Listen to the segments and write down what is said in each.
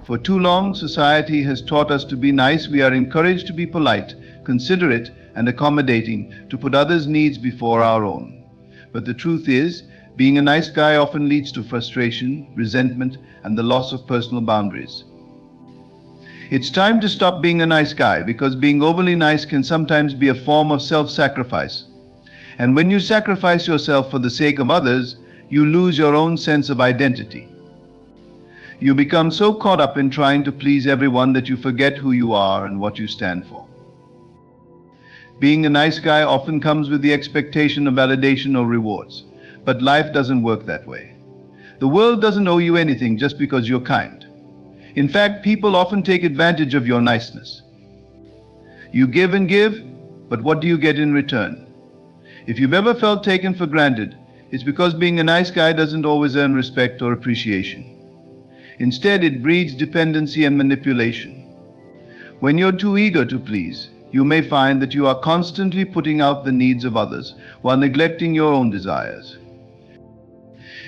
For too long, society has taught us to be nice. We are encouraged to be polite, considerate, and accommodating, to put others' needs before our own. But the truth is, being a nice guy often leads to frustration, resentment, and the loss of personal boundaries. It's time to stop being a nice guy, because being overly nice can sometimes be a form of self-sacrifice. And when you sacrifice yourself for the sake of others, you lose your own sense of identity. You become so caught up in trying to please everyone that you forget who you are and what you stand for. Being a nice guy often comes with the expectation of validation or rewards, but life doesn't work that way. The world doesn't owe you anything just because you're kind. In fact, people often take advantage of your niceness. You give and give, but what do you get in return? If you've ever felt taken for granted, it's because being a nice guy doesn't always earn respect or appreciation. Instead, it breeds dependency and manipulation. When you're too eager to please, you may find that you are constantly putting out the needs of others while neglecting your own desires.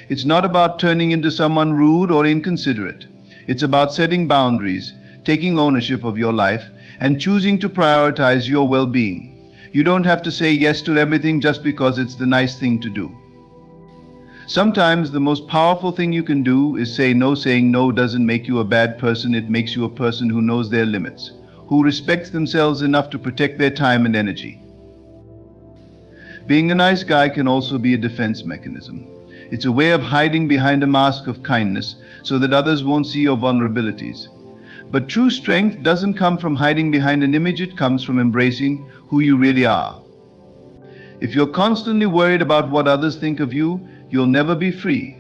It's not about turning into someone rude or inconsiderate. It's about setting boundaries, taking ownership of your life, and choosing to prioritize your well-being. You don't have to say yes to everything just because it's the nice thing to do. Sometimes the most powerful thing you can do is say no. Saying no doesn't make you a bad person. It makes you a person who knows their limits, who respects themselves enough to protect their time and energy. Being a nice guy can also be a defense mechanism. It's a way of hiding behind a mask of kindness so that others won't see your vulnerabilities. But true strength doesn't come from hiding behind an image. It comes from embracing who you really are. If you're constantly worried about what others think of you, you'll never be free.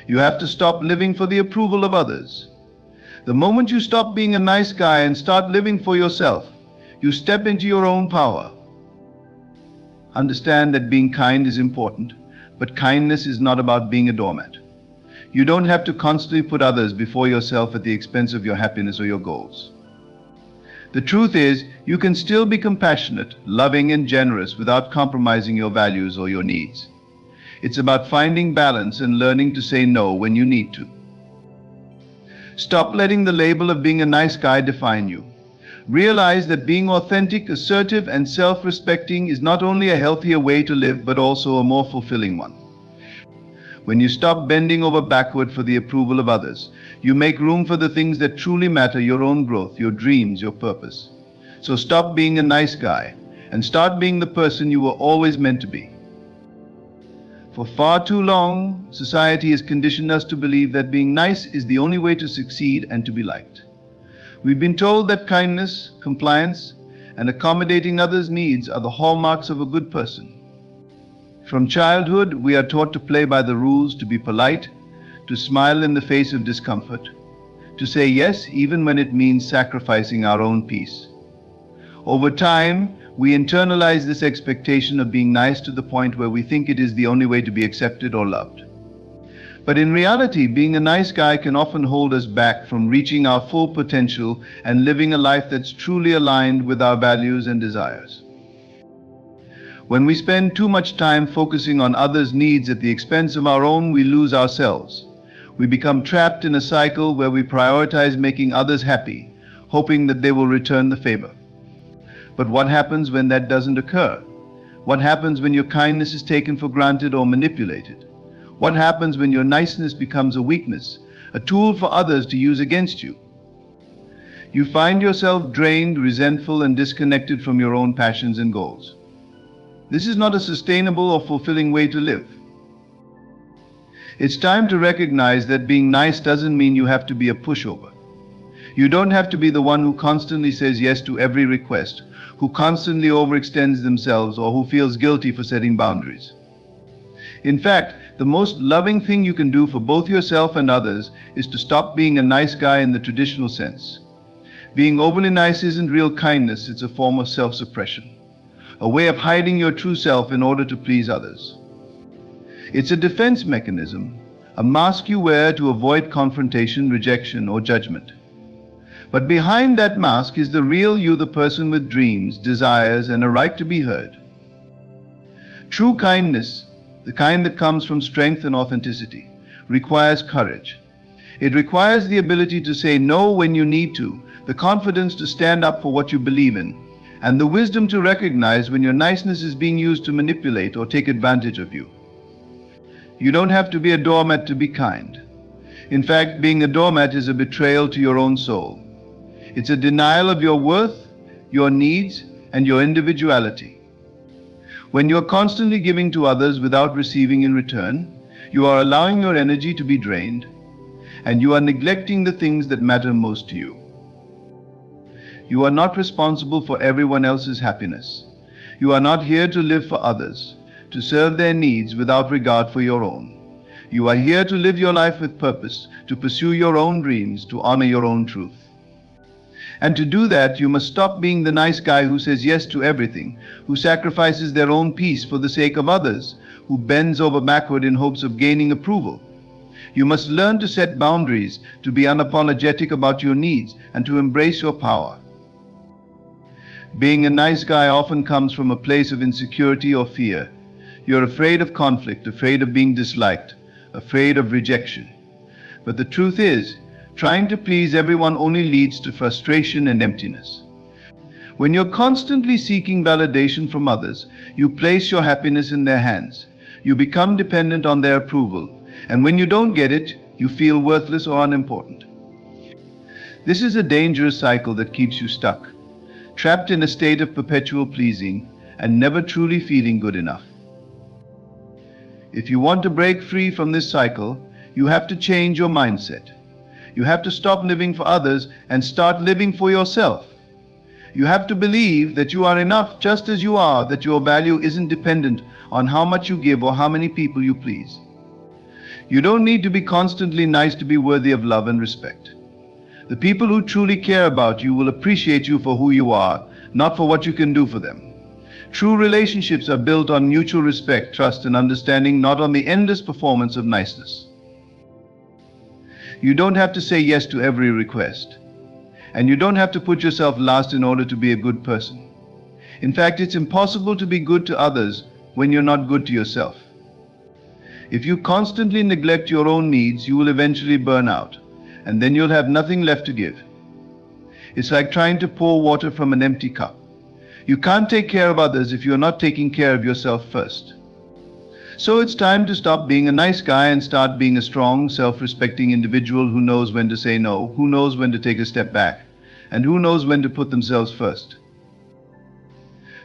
You have to stop living for the approval of others. The moment you stop being a nice guy and start living for yourself, you step into your own power. Understand that being kind is important, but kindness is not about being a doormat. You don't have to constantly put others before yourself at the expense of your happiness or your goals. The truth is, you can still be compassionate, loving, and generous without compromising your values or your needs. It's about finding balance and learning to say no when you need to. Stop letting the label of being a nice guy define you. Realize that being authentic, assertive, and self-respecting is not only a healthier way to live, but also a more fulfilling one. When you stop bending over backward for the approval of others, you make room for the things that truly matter: your own growth, your dreams, your purpose. So stop being a nice guy and start being the person you were always meant to be. For far too long, society has conditioned us to believe that being nice is the only way to succeed and to be liked. We've been told that kindness, compliance, and accommodating others' needs are the hallmarks of a good person. From childhood, we are taught to play by the rules, to be polite, to smile in the face of discomfort, to say yes even when it means sacrificing our own peace. Over time, we internalize this expectation of being nice to the point where we think it is the only way to be accepted or loved. But in reality, being a nice guy can often hold us back from reaching our full potential and living a life that's truly aligned with our values and desires. When we spend too much time focusing on others' needs at the expense of our own, we lose ourselves. We become trapped in a cycle where we prioritize making others happy, hoping that they will return the favor. But what happens when that doesn't occur? What happens when your kindness is taken for granted or manipulated? What happens when your niceness becomes a weakness, a tool for others to use against you? You find yourself drained, resentful, and disconnected from your own passions and goals. This is not a sustainable or fulfilling way to live. It's time to recognize that being nice doesn't mean you have to be a pushover. You don't have to be the one who constantly says yes to every request, who constantly overextends themselves, or who feels guilty for setting boundaries. In fact, the most loving thing you can do for both yourself and others is to stop being a nice guy in the traditional sense. Being overly nice isn't real kindness. It's a form of self-suppression, a way of hiding your true self in order to please others. It's a defense mechanism, a mask you wear to avoid confrontation, rejection, or judgment. But behind that mask is the real you, the person with dreams, desires, and a right to be heard. True kindness, the kind that comes from strength and authenticity, requires courage. It requires the ability to say no when you need to, the confidence to stand up for what you believe in, and the wisdom to recognize when your niceness is being used to manipulate or take advantage of you. You don't have to be a doormat to be kind. In fact, being a doormat is a betrayal to your own soul. It's a denial of your worth, your needs, and your individuality. When you're constantly giving to others without receiving in return, you are allowing your energy to be drained, and you are neglecting the things that matter most to you. You are not responsible for everyone else's happiness. You are not here to live for others, to serve their needs without regard for your own. You are here to live your life with purpose, to pursue your own dreams, to honor your own truth. And to do that, you must stop being the nice guy who says yes to everything, who sacrifices their own peace for the sake of others, who bends over backward in hopes of gaining approval. You must learn to set boundaries, to be unapologetic about your needs, and to embrace your power. Being a nice guy often comes from a place of insecurity or fear. You're afraid of conflict, afraid of being disliked, afraid of rejection. But the truth is, trying to please everyone only leads to frustration and emptiness. When you're constantly seeking validation from others, you place your happiness in their hands. You become dependent on their approval, and when you don't get it, you feel worthless or unimportant. This is a dangerous cycle that keeps you stuck, trapped in a state of perpetual pleasing and never truly feeling good enough. If you want to break free from this cycle, you have to change your mindset. You have to stop living for others and start living for yourself. You have to believe that you are enough just as you are, that your value isn't dependent on how much you give or how many people you please. You don't need to be constantly nice to be worthy of love and respect. The people who truly care about you will appreciate you for who you are, not for what you can do for them. True relationships are built on mutual respect, trust, and understanding, not on the endless performance of niceness. You don't have to say yes to every request, and you don't have to put yourself last in order to be a good person. In fact, it's impossible to be good to others when you're not good to yourself. If you constantly neglect your own needs, you will eventually burn out, and then you'll have nothing left to give. It's like trying to pour water from an empty cup. You can't take care of others if you're not taking care of yourself first. So it's time to stop being a nice guy and start being a strong, self-respecting individual who knows when to say no, who knows when to take a step back, and who knows when to put themselves first.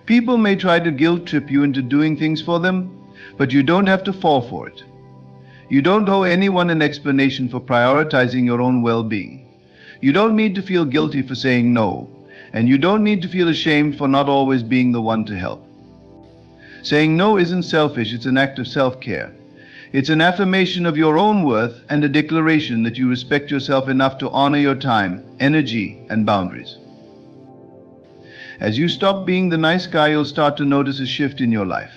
People may try to guilt trip you into doing things for them, but you don't have to fall for it. You don't owe anyone an explanation for prioritizing your own well-being. You don't need to feel guilty for saying no, and you don't need to feel ashamed for not always being the one to help. Saying no isn't selfish, it's an act of self-care. It's an affirmation of your own worth and a declaration that you respect yourself enough to honor your time, energy, and boundaries. As you stop being the nice guy, you'll start to notice a shift in your life.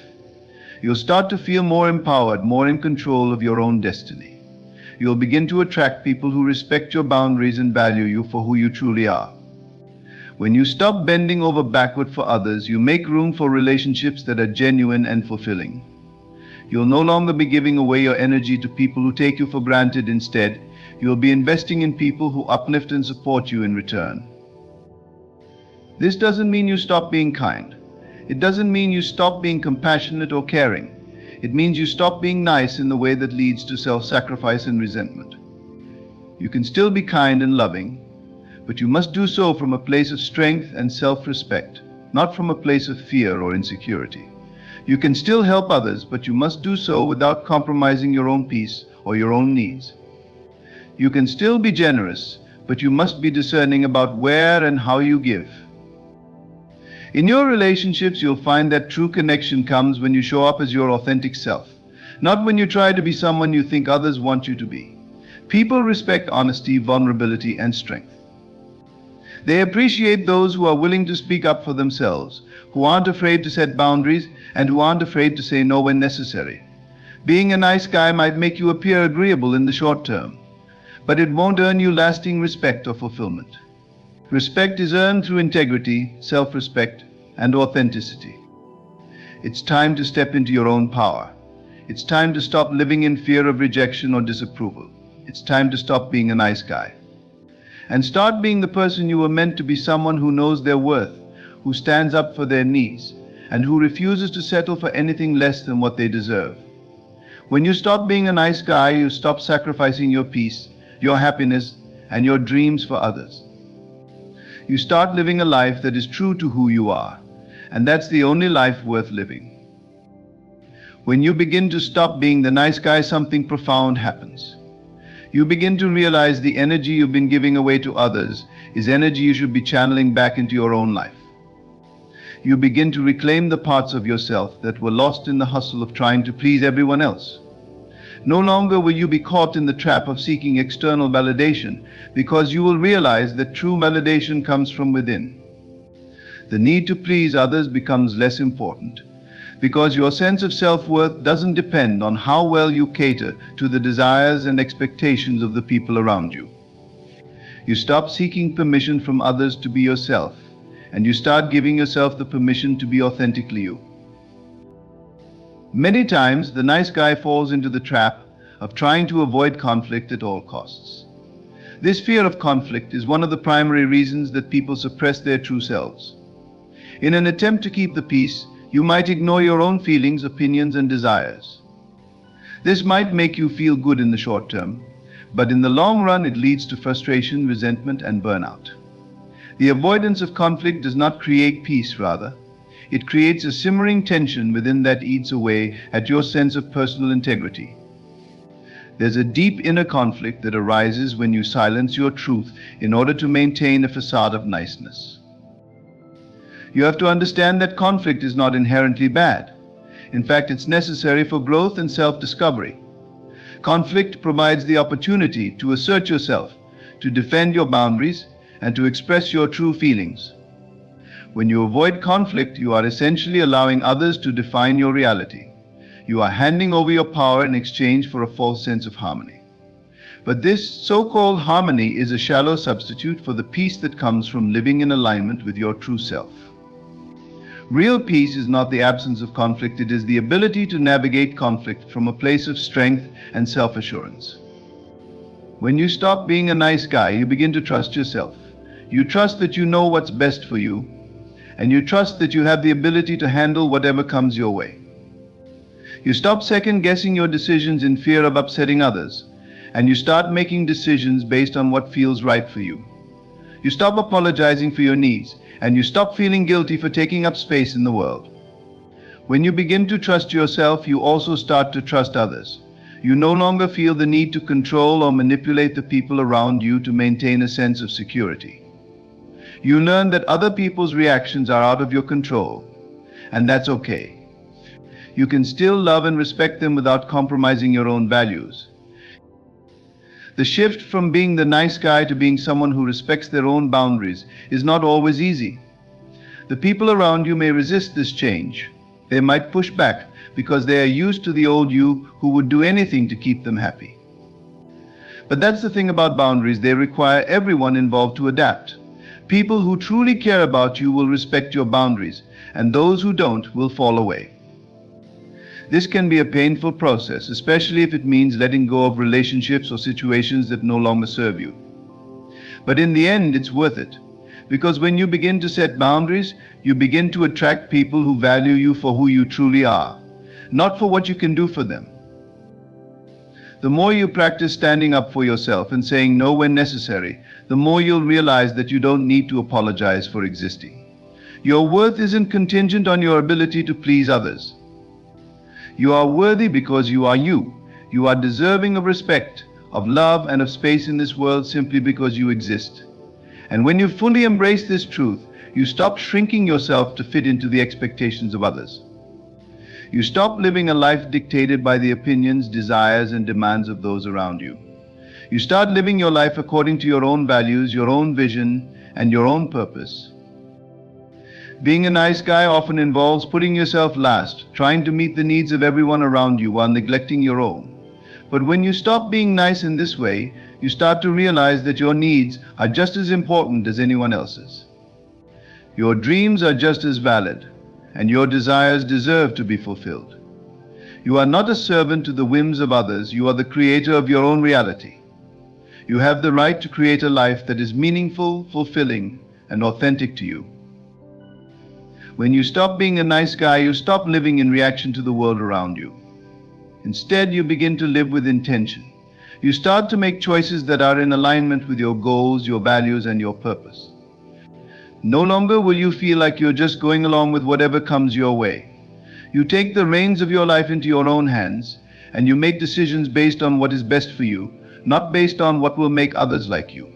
You'll start to feel more empowered, more in control of your own destiny. You'll begin to attract people who respect your boundaries and value you for who you truly are. When you stop bending over backward for others, you make room for relationships that are genuine and fulfilling. You'll no longer be giving away your energy to people who take you for granted. Instead, you'll be investing in people who uplift and support you in return. This doesn't mean you stop being kind. It doesn't mean you stop being compassionate or caring. It means you stop being nice in the way that leads to self-sacrifice and resentment. You can still be kind and loving, but you must do so from a place of strength and self-respect, not from a place of fear or insecurity. You can still help others, but you must do so without compromising your own peace or your own needs. You can still be generous, but you must be discerning about where and how you give. In your relationships, you'll find that true connection comes when you show up as your authentic self, not when you try to be someone you think others want you to be. People respect honesty, vulnerability, and strength. They appreciate those who are willing to speak up for themselves, who aren't afraid to set boundaries, and who aren't afraid to say no when necessary. Being a nice guy might make you appear agreeable in the short term, but it won't earn you lasting respect or fulfillment. Respect is earned through integrity, self-respect, and authenticity. It's time to step into your own power. It's time to stop living in fear of rejection or disapproval. it's time to stop being a nice guy. And start being the person you were meant to be, someone who knows their worth, who stands up for their needs, and who refuses to settle for anything less than what they deserve. When you stop being a nice guy, you stop sacrificing your peace, your happiness, and your dreams for others. You start living a life that is true to who you are, and that's the only life worth living. When you begin to stop being the nice guy, something profound happens. You begin to realize the energy you've been giving away to others is energy you should be channeling back into your own life. You begin to reclaim the parts of yourself that were lost in the hustle of trying to please everyone else. No longer will you be caught in the trap of seeking external validation, because you will realize that true validation comes from within. The need to please others becomes less important, because your sense of self-worth doesn't depend on how well you cater to the desires and expectations of the people around you. You stop seeking permission from others to be yourself, and you start giving yourself the permission to be authentically you. Many times, the nice guy falls into the trap of trying to avoid conflict at all costs. This fear of conflict is one of the primary reasons that people suppress their true selves. In an attempt to keep the peace, you might ignore your own feelings, opinions, and desires. This might make you feel good in the short term, but in the long run it leads to frustration, resentment, and burnout. The avoidance of conflict does not create peace, rather. It creates a simmering tension within that eats away at your sense of personal integrity. There's a deep inner conflict that arises when you silence your truth in order to maintain a facade of niceness. You have to understand that conflict is not inherently bad. In fact, it's necessary for growth and self-discovery. Conflict provides the opportunity to assert yourself, to defend your boundaries, and to express your true feelings. When you avoid conflict, you are essentially allowing others to define your reality. You are handing over your power in exchange for a false sense of harmony. But this so-called harmony is a shallow substitute for the peace that comes from living in alignment with your true self. Real peace is not the absence of conflict, it is the ability to navigate conflict from a place of strength and self-assurance. When you stop being a nice guy, you begin to trust yourself. You trust that you know what's best for you, and you trust that you have the ability to handle whatever comes your way. You stop second-guessing your decisions in fear of upsetting others, and you start making decisions based on what feels right for you. You stop apologizing for your needs, and you stop feeling guilty for taking up space in the world. When you begin to trust yourself, you also start to trust others. You no longer feel the need to control or manipulate the people around you to maintain a sense of security. You learn that other people's reactions are out of your control, and that's okay. You can still love and respect them without compromising your own values. The shift from being the nice guy to being someone who respects their own boundaries is not always easy. The people around you may resist this change. They might push back because they are used to the old you who would do anything to keep them happy. But that's the thing about boundaries, they require everyone involved to adapt. People who truly care about you will respect your boundaries, and those who don't will fall away. This can be a painful process, especially if it means letting go of relationships or situations that no longer serve you. But in the end, it's worth it, because when you begin to set boundaries, you begin to attract people who value you for who you truly are, not for what you can do for them. The more you practice standing up for yourself and saying no when necessary, the more you'll realize that you don't need to apologize for existing. Your worth isn't contingent on your ability to please others. You are worthy because you are you. You are deserving of respect, of love, and of space in this world simply because you exist. And when you fully embrace this truth, you stop shrinking yourself to fit into the expectations of others. You stop living a life dictated by the opinions, desires, and demands of those around you. You start living your life according to your own values, your own vision, and your own purpose. Being a nice guy often involves putting yourself last, trying to meet the needs of everyone around you while neglecting your own. But when you stop being nice in this way, you start to realize that your needs are just as important as anyone else's. Your dreams are just as valid, and your desires deserve to be fulfilled. You are not a servant to the whims of others, you are the creator of your own reality. You have the right to create a life that is meaningful, fulfilling, and authentic to you. When you stop being a nice guy, you stop living in reaction to the world around you. Instead, you begin to live with intention. You start to make choices that are in alignment with your goals, your values, and your purpose. No longer will you feel like you're just going along with whatever comes your way. You take the reins of your life into your own hands, and you make decisions based on what is best for you, not based on what will make others like you.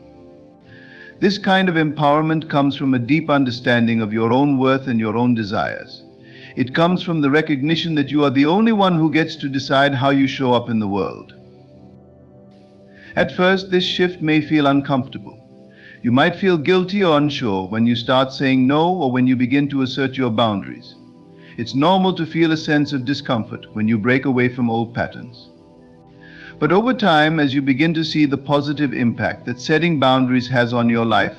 This kind of empowerment comes from a deep understanding of your own worth and your own desires. It comes from the recognition that you are the only one who gets to decide how you show up in the world. At first, this shift may feel uncomfortable. You might feel guilty or unsure when you start saying no or when you begin to assert your boundaries. It's normal to feel a sense of discomfort when you break away from old patterns. But over time, as you begin to see the positive impact that setting boundaries has on your life,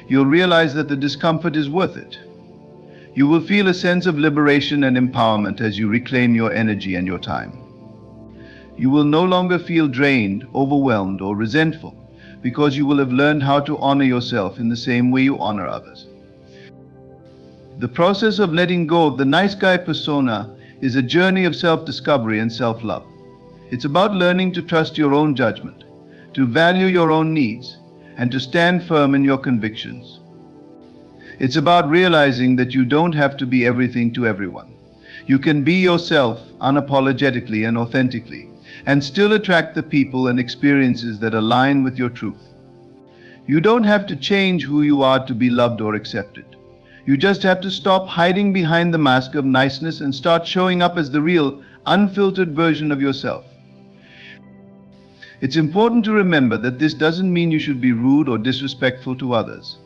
you'll realize that the discomfort is worth it. You will feel a sense of liberation and empowerment as you reclaim your energy and your time. You will no longer feel drained, overwhelmed, or resentful because you will have learned how to honor yourself in the same way you honor others. The process of letting go of the nice guy persona is a journey of self-discovery and self-love. It's about learning to trust your own judgment, to value your own needs, and to stand firm in your convictions. It's about realizing that you don't have to be everything to everyone. You can be yourself unapologetically and authentically, and still attract the people and experiences that align with your truth. You don't have to change who you are to be loved or accepted. You just have to stop hiding behind the mask of niceness and start showing up as the real, unfiltered version of yourself. It's important to remember that this doesn't mean you should be rude or disrespectful to others.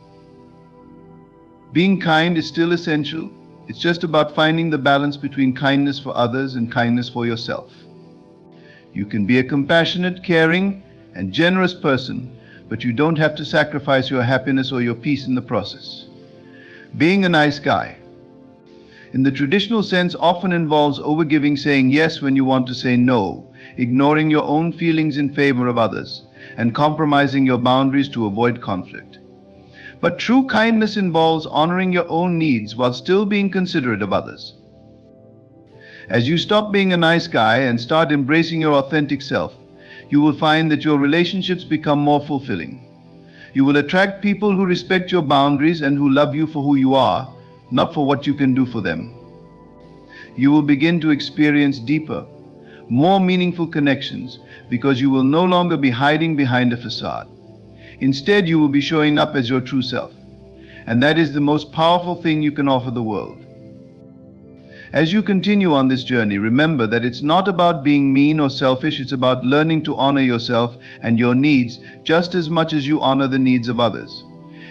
Being kind is still essential. It's just about finding the balance between kindness for others and kindness for yourself. You can be a compassionate, caring, and generous person, but you don't have to sacrifice your happiness or your peace in the process. Being a nice guy, in the traditional sense, often involves overgiving, saying yes when you want to say no, ignoring your own feelings in favor of others, and compromising your boundaries to avoid conflict. But true kindness involves honoring your own needs while still being considerate of others. As you stop being a nice guy and start embracing your authentic self, you will find that your relationships become more fulfilling. You will attract people who respect your boundaries and who love you for who you are, not for what you can do for them. You will begin to experience deeper, more meaningful connections because you will no longer be hiding behind a facade. Instead, you will be showing up as your true self, and that is the most powerful thing you can offer the world. As you continue on this journey, remember that it's not about being mean or selfish. It's about learning to honor yourself and your needs just as much as you honor the needs of others.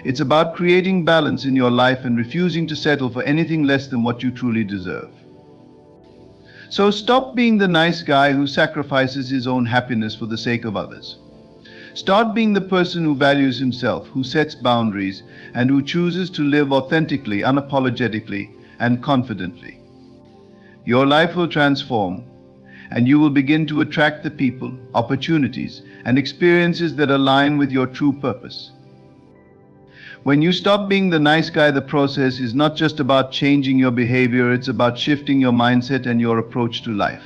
It's about creating balance in your life and refusing to settle for anything less than what you truly deserve. So stop being the nice guy who sacrifices his own happiness for the sake of others. Start being the person who values himself, who sets boundaries, and who chooses to live authentically, unapologetically, and confidently. Your life will transform, and you will begin to attract the people, opportunities, and experiences that align with your true purpose. When you stop being the nice guy, the process is not just about changing your behavior, it's about shifting your mindset and your approach to life.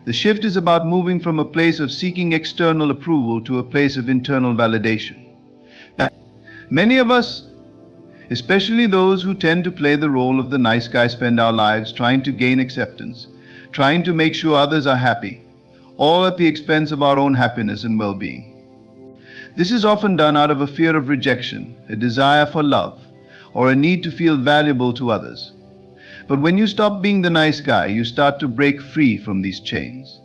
The shift is about moving from a place of seeking external approval to a place of internal validation. Many of us, especially those who tend to play the role of the nice guy, spend our lives trying to gain acceptance, trying to make sure others are happy, all at the expense of our own happiness and well-being. This is often done out of a fear of rejection, a desire for love, or a need to feel valuable to others. But when you stop being the nice guy, you start to break free from these chains.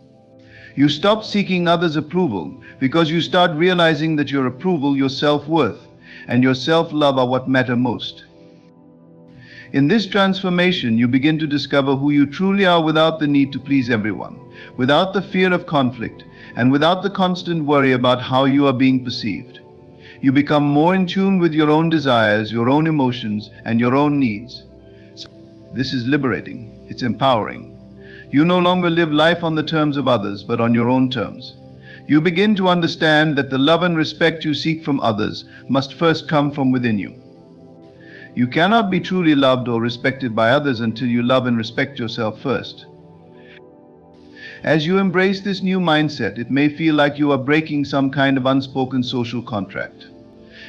You stop seeking others' approval because you start realizing that your approval, your self-worth, and your self-love are what matter most. In this transformation, you begin to discover who you truly are without the need to please everyone, without the fear of conflict, and without the constant worry about how you are being perceived. You become more in tune with your own desires, your own emotions, and your own needs. This is liberating. It's empowering. You no longer live life on the terms of others, but on your own terms. You begin to understand that the love and respect you seek from others must first come from within you. You cannot be truly loved or respected by others until you love and respect yourself first. As you embrace this new mindset, it may feel like you are breaking some kind of unspoken social contract.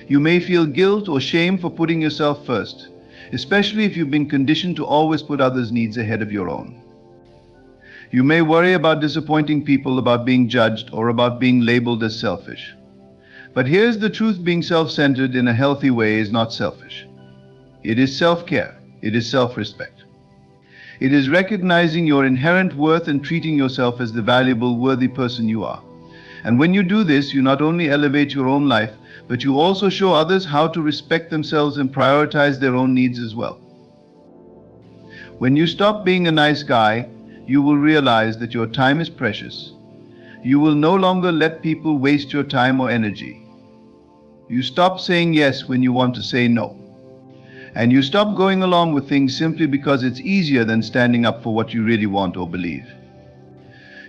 You may feel guilt or shame for putting yourself first, especially if you've been conditioned to always put others' needs ahead of your own. You may worry about disappointing people, about being judged, or about being labeled as selfish. But here's the truth: being self-centered in a healthy way is not selfish. It is self-care. It is self-respect. It is recognizing your inherent worth and treating yourself as the valuable, worthy person you are. And when you do this, you not only elevate your own life, but you also show others how to respect themselves and prioritize their own needs as well. When you stop being a nice guy, you will realize that your time is precious. You will no longer let people waste your time or energy. You stop saying yes when you want to say no. And you stop going along with things simply because it's easier than standing up for what you really want or believe.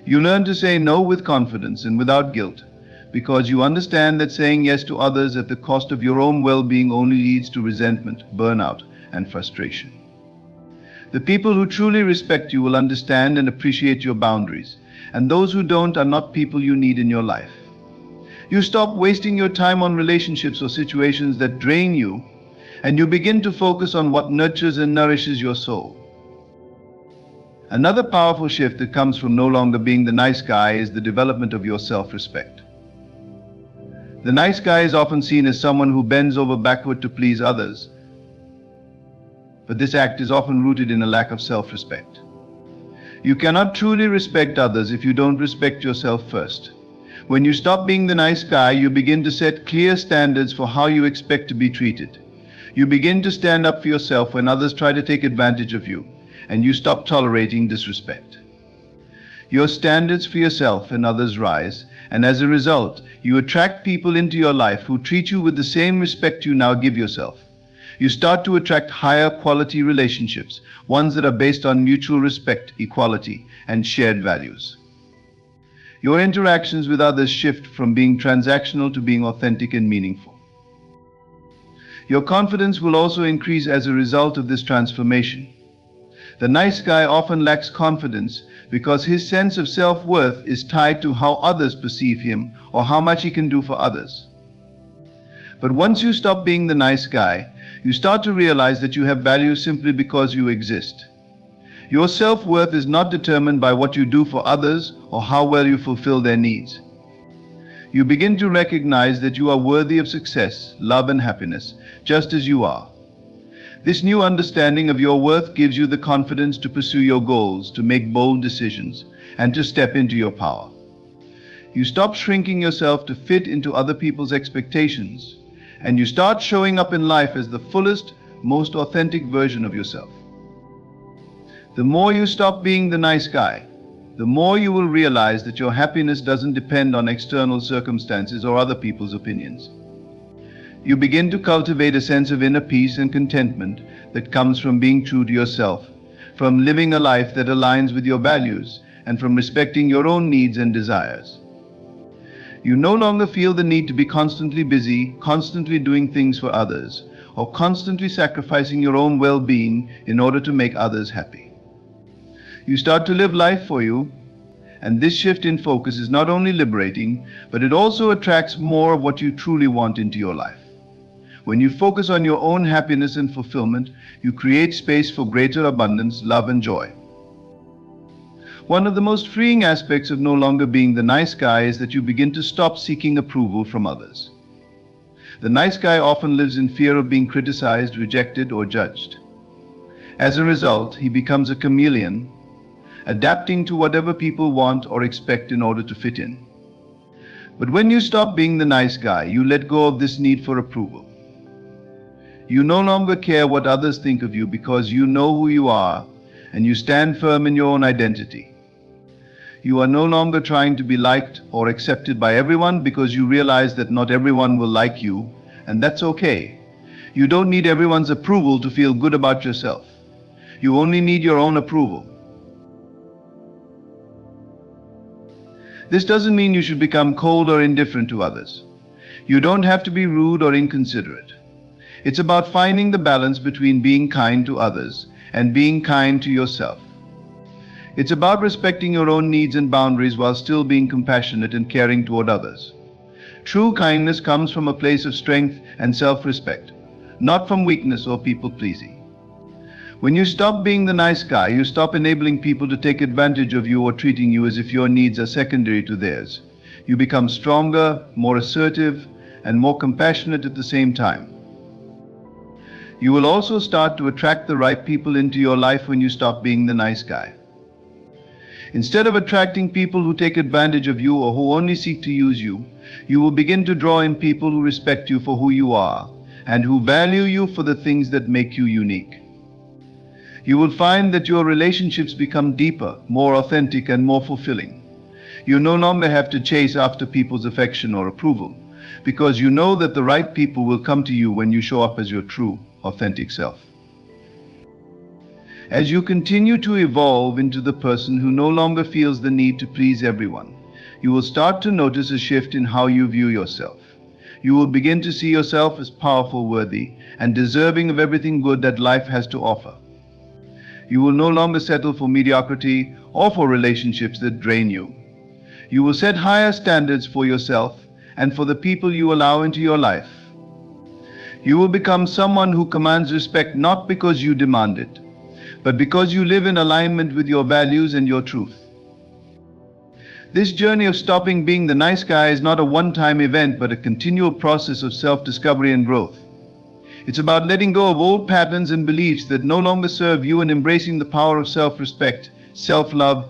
You learn to say no with confidence and without guilt, because you understand that saying yes to others at the cost of your own well-being only leads to resentment, burnout, and frustration. The people who truly respect you will understand and appreciate your boundaries, and those who don't are not people you need in your life. You stop wasting your time on relationships or situations that drain you, and you begin to focus on what nurtures and nourishes your soul. Another powerful shift that comes from no longer being the nice guy is the development of your self-respect. The nice guy is often seen as someone who bends over backward to please others, but this act is often rooted in a lack of self-respect. You cannot truly respect others if you don't respect yourself first. When you stop being the nice guy, you begin to set clear standards for how you expect to be treated. You begin to stand up for yourself when others try to take advantage of you, and you stop tolerating disrespect. Your standards for yourself and others rise, and as a result, you attract people into your life who treat you with the same respect you now give yourself. You start to attract higher quality relationships, ones that are based on mutual respect, equality, and shared values. Your interactions with others shift from being transactional to being authentic and meaningful. Your confidence will also increase as a result of this transformation. The nice guy often lacks confidence because his sense of self-worth is tied to how others perceive him or how much he can do for others. But once you stop being the nice guy, you start to realize that you have value simply because you exist. Your self-worth is not determined by what you do for others or how well you fulfill their needs. You begin to recognize that you are worthy of success, love, and happiness, just as you are. This new understanding of your worth gives you the confidence to pursue your goals, to make bold decisions, and to step into your power. You stop shrinking yourself to fit into other people's expectations, and you start showing up in life as the fullest, most authentic version of yourself. The more you stop being the nice guy, the more you will realize that your happiness doesn't depend on external circumstances or other people's opinions. You begin to cultivate a sense of inner peace and contentment that comes from being true to yourself, from living a life that aligns with your values, and from respecting your own needs and desires. You no longer feel the need to be constantly busy, constantly doing things for others, or constantly sacrificing your own well-being in order to make others happy. You start to live life for you, and this shift in focus is not only liberating, but it also attracts more of what you truly want into your life. When you focus on your own happiness and fulfillment, you create space for greater abundance, love, and joy. One of the most freeing aspects of no longer being the nice guy is that you begin to stop seeking approval from others. The nice guy often lives in fear of being criticized, rejected, or judged. As a result, he becomes a chameleon, adapting to whatever people want or expect in order to fit in. But when you stop being the nice guy, you let go of this need for approval. You no longer care what others think of you because you know who you are and you stand firm in your own identity. You are no longer trying to be liked or accepted by everyone because you realize that not everyone will like you, and that's okay. You don't need everyone's approval to feel good about yourself. You only need your own approval. This doesn't mean you should become cold or indifferent to others. You don't have to be rude or inconsiderate. It's about finding the balance between being kind to others and being kind to yourself. It's about respecting your own needs and boundaries while still being compassionate and caring toward others. True kindness comes from a place of strength and self-respect, not from weakness or people-pleasing. When you stop being the nice guy, you stop enabling people to take advantage of you or treating you as if your needs are secondary to theirs. You become stronger, more assertive, and more compassionate at the same time. You will also start to attract the right people into your life when you stop being the nice guy. Instead of attracting people who take advantage of you or who only seek to use you, you will begin to draw in people who respect you for who you are and who value you for the things that make you unique. You will find that your relationships become deeper, more authentic, and more fulfilling. You no longer have to chase after people's affection or approval, because you know that the right people will come to you when you show up as your true, authentic self. As you continue to evolve into the person who no longer feels the need to please everyone, you will start to notice a shift in how you view yourself. You will begin to see yourself as powerful, worthy, and deserving of everything good that life has to offer. You will no longer settle for mediocrity or for relationships that drain you. You will set higher standards for yourself and for the people you allow into your life. You will become someone who commands respect not because you demand it, but because you live in alignment with your values and your truth. This journey of stopping being the nice guy is not a one-time event, but a continual process of self-discovery and growth. It's about letting go of old patterns and beliefs that no longer serve you and embracing the power of self-respect, self-love,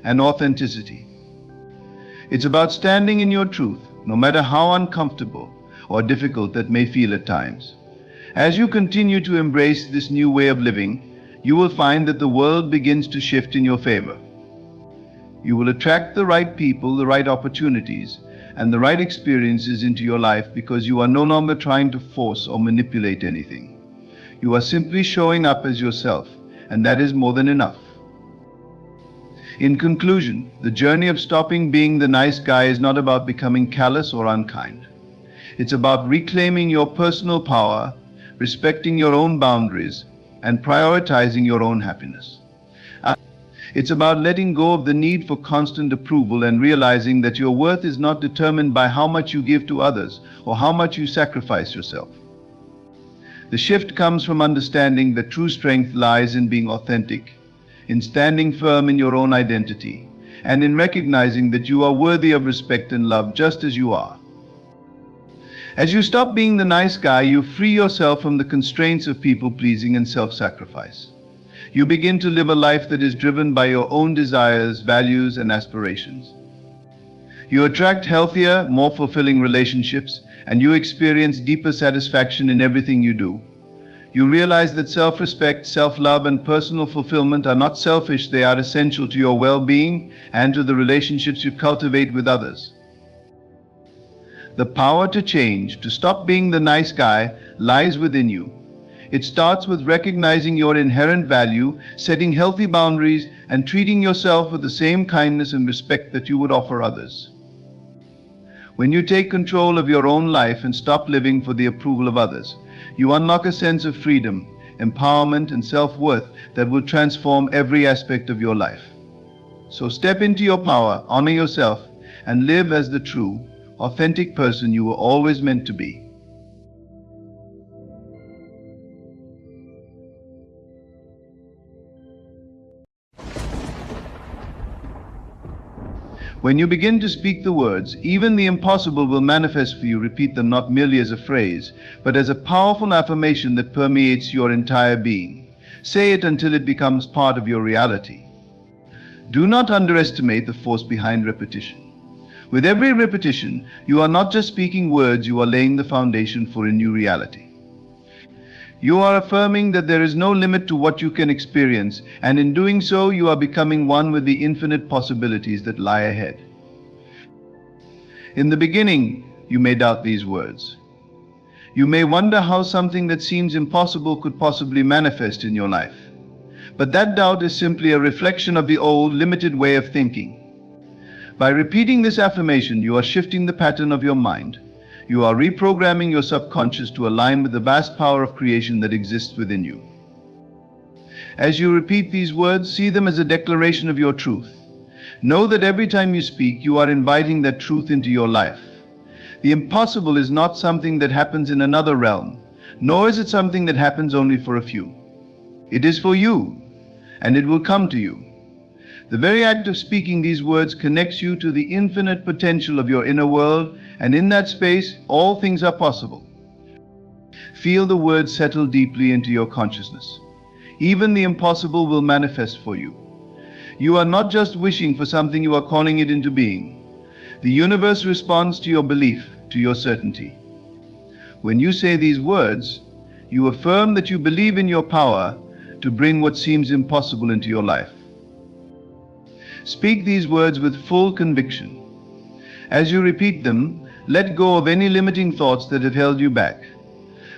and authenticity. It's about standing in your truth, no matter how uncomfortable or difficult that may feel at times. As you continue to embrace this new way of living, you will find that the world begins to shift in your favor. You will attract the right people, the right opportunities, and the right experiences into your life because you are no longer trying to force or manipulate anything. You are simply showing up as yourself, and that is more than enough. In conclusion, the journey of stopping being the nice guy is not about becoming callous or unkind. It's about reclaiming your personal power, respecting your own boundaries, and prioritizing your own happiness. It's about letting go of the need for constant approval and realizing that your worth is not determined by how much you give to others or how much you sacrifice yourself. The shift comes from understanding that true strength lies in being authentic, in standing firm in your own identity, and in recognizing that you are worthy of respect and love just as you are. As you stop being the nice guy, you free yourself from the constraints of people-pleasing and self-sacrifice. You begin to live a life that is driven by your own desires, values, and aspirations. You attract healthier, more fulfilling relationships, and you experience deeper satisfaction in everything you do. You realize that self-respect, self-love, and personal fulfillment are not selfish, they are essential to your well-being and to the relationships you cultivate with others. The power to change, to stop being the nice guy, lies within you. It starts with recognizing your inherent value, setting healthy boundaries, and treating yourself with the same kindness and respect that you would offer others. When you take control of your own life and stop living for the approval of others, you unlock a sense of freedom, empowerment, and self-worth that will transform every aspect of your life. So step into your power, honor yourself, and live as the true, authentic person you were always meant to be. When you begin to speak the words, even the impossible will manifest for you. Repeat them not merely as a phrase, but as a powerful affirmation that permeates your entire being. Say it until it becomes part of your reality. Do not underestimate the force behind repetition. With every repetition, you are not just speaking words, you are laying the foundation for a new reality. You are affirming that there is no limit to what you can experience, and in doing so, you are becoming one with the infinite possibilities that lie ahead. In the beginning, you may doubt these words. You may wonder how something that seems impossible could possibly manifest in your life. But that doubt is simply a reflection of the old, limited way of thinking. By repeating this affirmation, you are shifting the pattern of your mind. You are reprogramming your subconscious to align with the vast power of creation that exists within you. As you repeat these words, see them as a declaration of your truth. Know that every time you speak, you are inviting that truth into your life. The impossible is not something that happens in another realm, nor is it something that happens only for a few. It is for you, and it will come to you. The very act of speaking these words connects you to the infinite potential of your inner world, and in that space, all things are possible. Feel the words settle deeply into your consciousness. Even the impossible will manifest for you. You are not just wishing for something, you are calling it into being. The universe responds to your belief, to your certainty. When you say these words, you affirm that you believe in your power to bring what seems impossible into your life. Speak these words with full conviction. As you repeat them, let go of any limiting thoughts that have held you back.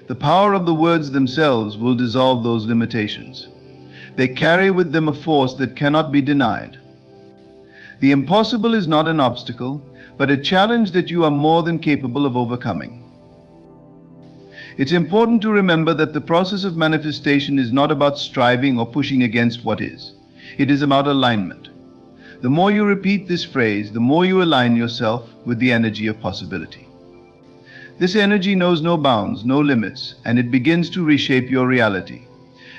The power of the words themselves will dissolve those limitations. They carry with them a force that cannot be denied. The impossible is not an obstacle, but a challenge that you are more than capable of overcoming. It's important to remember that the process of manifestation is not about striving or pushing against what is. It is about alignment. The more you repeat this phrase, the more you align yourself with the energy of possibility. This energy knows no bounds, no limits, and it begins to reshape your reality.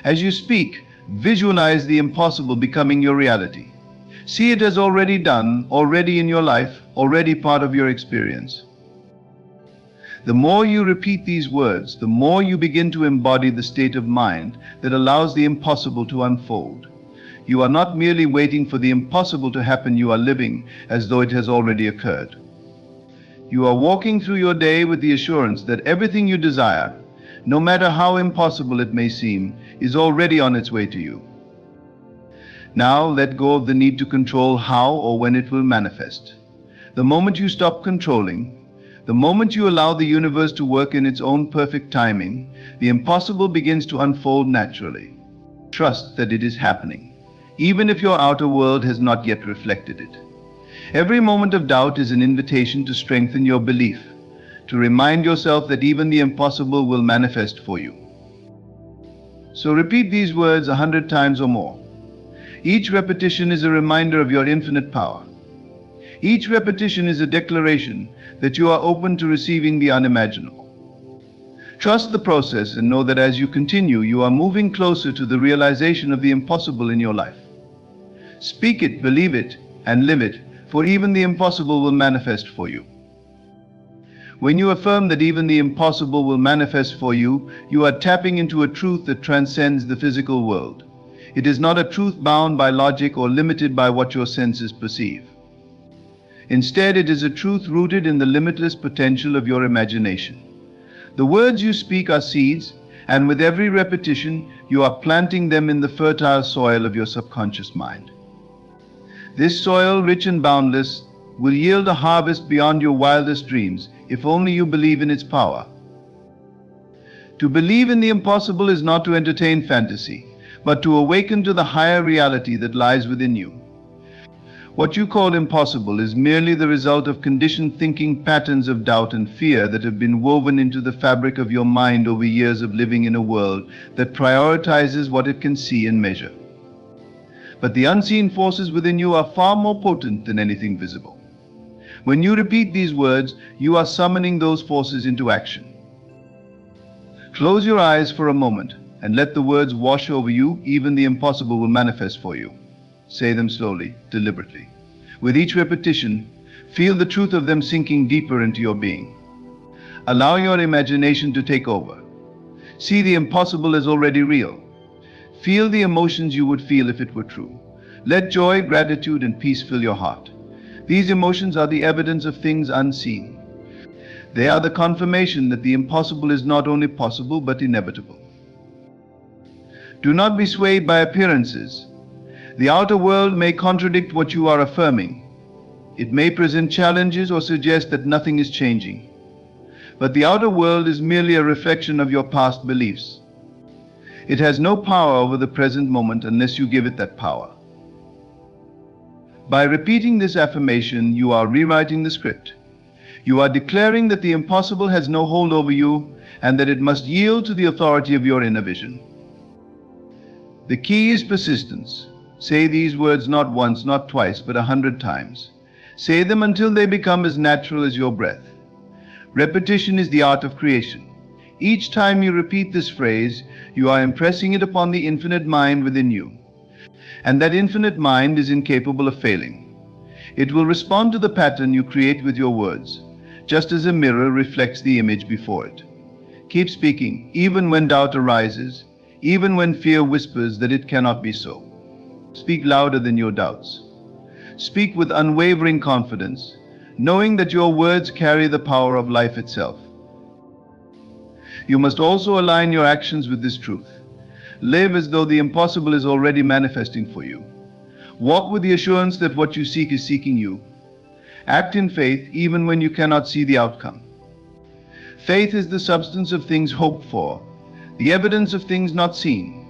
As you speak, visualize the impossible becoming your reality. See it as already done, already in your life, already part of your experience. The more you repeat these words, the more you begin to embody the state of mind that allows the impossible to unfold. You are not merely waiting for the impossible to happen, you are living as though it has already occurred. You are walking through your day with the assurance that everything you desire, no matter how impossible it may seem, is already on its way to you. Now let go of the need to control how or when it will manifest. The moment you stop controlling, the moment you allow the universe to work in its own perfect timing, the impossible begins to unfold naturally. Trust that it is happening, even if your outer world has not yet reflected it. Every moment of doubt is an invitation to strengthen your belief, to remind yourself that even the impossible will manifest for you. So repeat these words 100 times or more. Each repetition is a reminder of your infinite power. Each repetition is a declaration that you are open to receiving the unimaginable. Trust the process and know that as you continue, you are moving closer to the realization of the impossible in your life. Speak it, believe it, and live it, for even the impossible will manifest for you. When you affirm that even the impossible will manifest for you, you are tapping into a truth that transcends the physical world. It is not a truth bound by logic or limited by what your senses perceive. Instead, it is a truth rooted in the limitless potential of your imagination. The words you speak are seeds, and with every repetition, you are planting them in the fertile soil of your subconscious mind. This soil, rich and boundless, will yield a harvest beyond your wildest dreams, if only you believe in its power. To believe in the impossible is not to entertain fantasy, but to awaken to the higher reality that lies within you. What you call impossible is merely the result of conditioned thinking patterns of doubt and fear that have been woven into the fabric of your mind over years of living in a world that prioritizes what it can see and measure. But the unseen forces within you are far more potent than anything visible. When you repeat these words, you are summoning those forces into action. Close your eyes for a moment and let the words wash over you. Even the impossible will manifest for you. Say them slowly, deliberately. With each repetition, feel the truth of them sinking deeper into your being. Allow your imagination to take over. See the impossible as already real. Feel the emotions you would feel if it were true. Let joy, gratitude, and peace fill your heart. These emotions are the evidence of things unseen. They are the confirmation that the impossible is not only possible but inevitable. Do not be swayed by appearances. The outer world may contradict what you are affirming. It may present challenges or suggest that nothing is changing. But the outer world is merely a reflection of your past beliefs. It has no power over the present moment unless you give it that power. By repeating this affirmation, you are rewriting the script. You are declaring that the impossible has no hold over you and that it must yield to the authority of your inner vision. The key is persistence. Say these words not once, not twice, but 100 times. Say them until they become as natural as your breath. Repetition is the art of creation. Each time you repeat this phrase, you are impressing it upon the infinite mind within you. And that infinite mind is incapable of failing. It will respond to the pattern you create with your words, just as a mirror reflects the image before it. Keep speaking, even when doubt arises, even when fear whispers that it cannot be so. Speak louder than your doubts. Speak with unwavering confidence, knowing that your words carry the power of life itself. You must also align your actions with this truth. Live as though the impossible is already manifesting for you. Walk with the assurance that what you seek is seeking you. Act in faith even when you cannot see the outcome. Faith is the substance of things hoped for, the evidence of things not seen.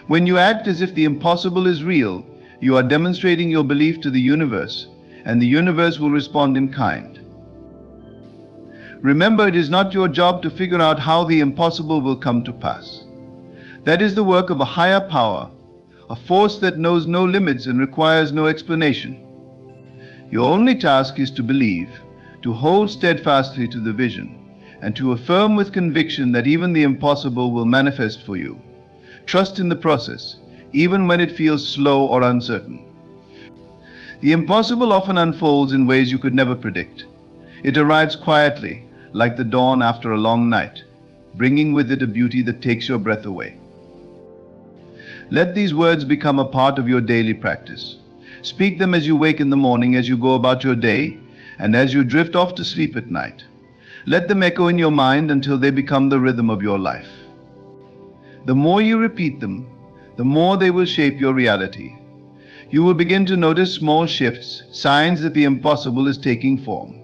When you act as if the impossible is real, you are demonstrating your belief to the universe, and the universe will respond in kind. Remember, it is not your job to figure out how the impossible will come to pass. That is the work of a higher power, a force that knows no limits and requires no explanation. Your only task is to believe, to hold steadfastly to the vision, and to affirm with conviction that even the impossible will manifest for you. Trust in the process, even when it feels slow or uncertain. The impossible often unfolds in ways you could never predict. It arrives quietly, like the dawn after a long night, bringing with it a beauty that takes your breath away. Let these words become a part of your daily practice. Speak them as you wake in the morning, as you go about your day, and as you drift off to sleep at night. Let them echo in your mind until they become the rhythm of your life. The more you repeat them, the more they will shape your reality. You will begin to notice small shifts, signs that the impossible is taking form.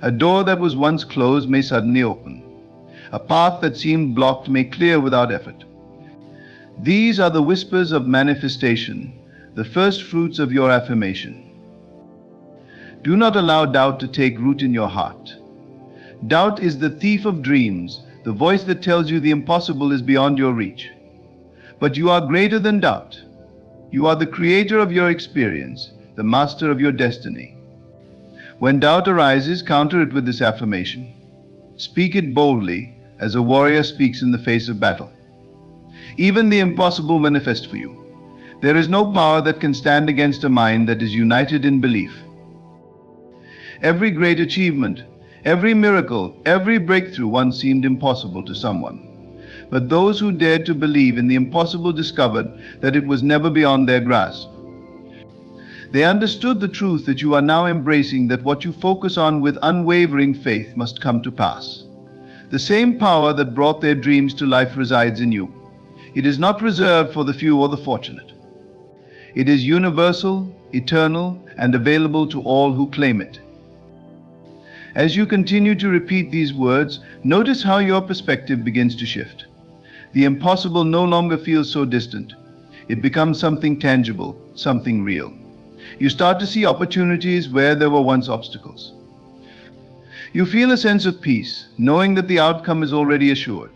A door that was once closed may suddenly open. A path that seemed blocked may clear without effort. These are the whispers of manifestation, the first fruits of your affirmation. Do not allow doubt to take root in your heart. Doubt is the thief of dreams, the voice that tells you the impossible is beyond your reach. But you are greater than doubt. You are the creator of your experience, the master of your destiny. When doubt arises, counter it with this affirmation. Speak it boldly, as a warrior speaks in the face of battle. Even the impossible manifests for you. There is no power that can stand against a mind that is united in belief. Every great achievement, every miracle, every breakthrough once seemed impossible to someone. But those who dared to believe in the impossible discovered that it was never beyond their grasp. They understood the truth that you are now embracing, that what you focus on with unwavering faith must come to pass. The same power that brought their dreams to life resides in you. It is not reserved for the few or the fortunate. It is universal, eternal, and available to all who claim it. As you continue to repeat these words, notice how your perspective begins to shift. The impossible no longer feels so distant. It becomes something tangible, something real. You start to see opportunities where there were once obstacles. You feel a sense of peace, knowing that the outcome is already assured.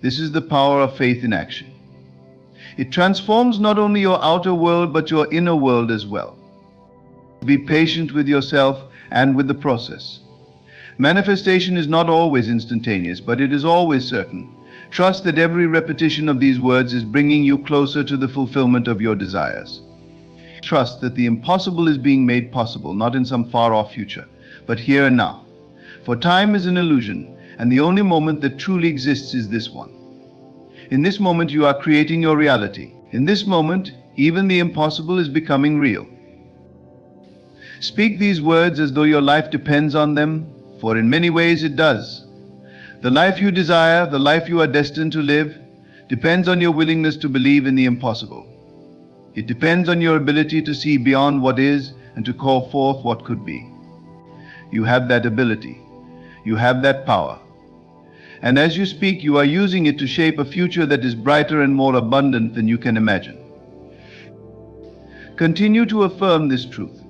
This is the power of faith in action. It transforms not only your outer world, but your inner world as well. Be patient with yourself and with the process. Manifestation is not always instantaneous, but it is always certain. Trust that every repetition of these words is bringing you closer to the fulfillment of your desires. Trust that the impossible is being made possible, not in some far-off future, but here and now. For time is an illusion, and the only moment that truly exists is this one. In this moment, you are creating your reality. In this moment, even the impossible is becoming real. Speak these words as though your life depends on them, for in many ways it does. The life you desire, the life you are destined to live, depends on your willingness to believe in the impossible. It depends on your ability to see beyond what is and to call forth what could be. You have that ability. You have that power. And as you speak, you are using it to shape a future that is brighter and more abundant than you can imagine. Continue to affirm this truth.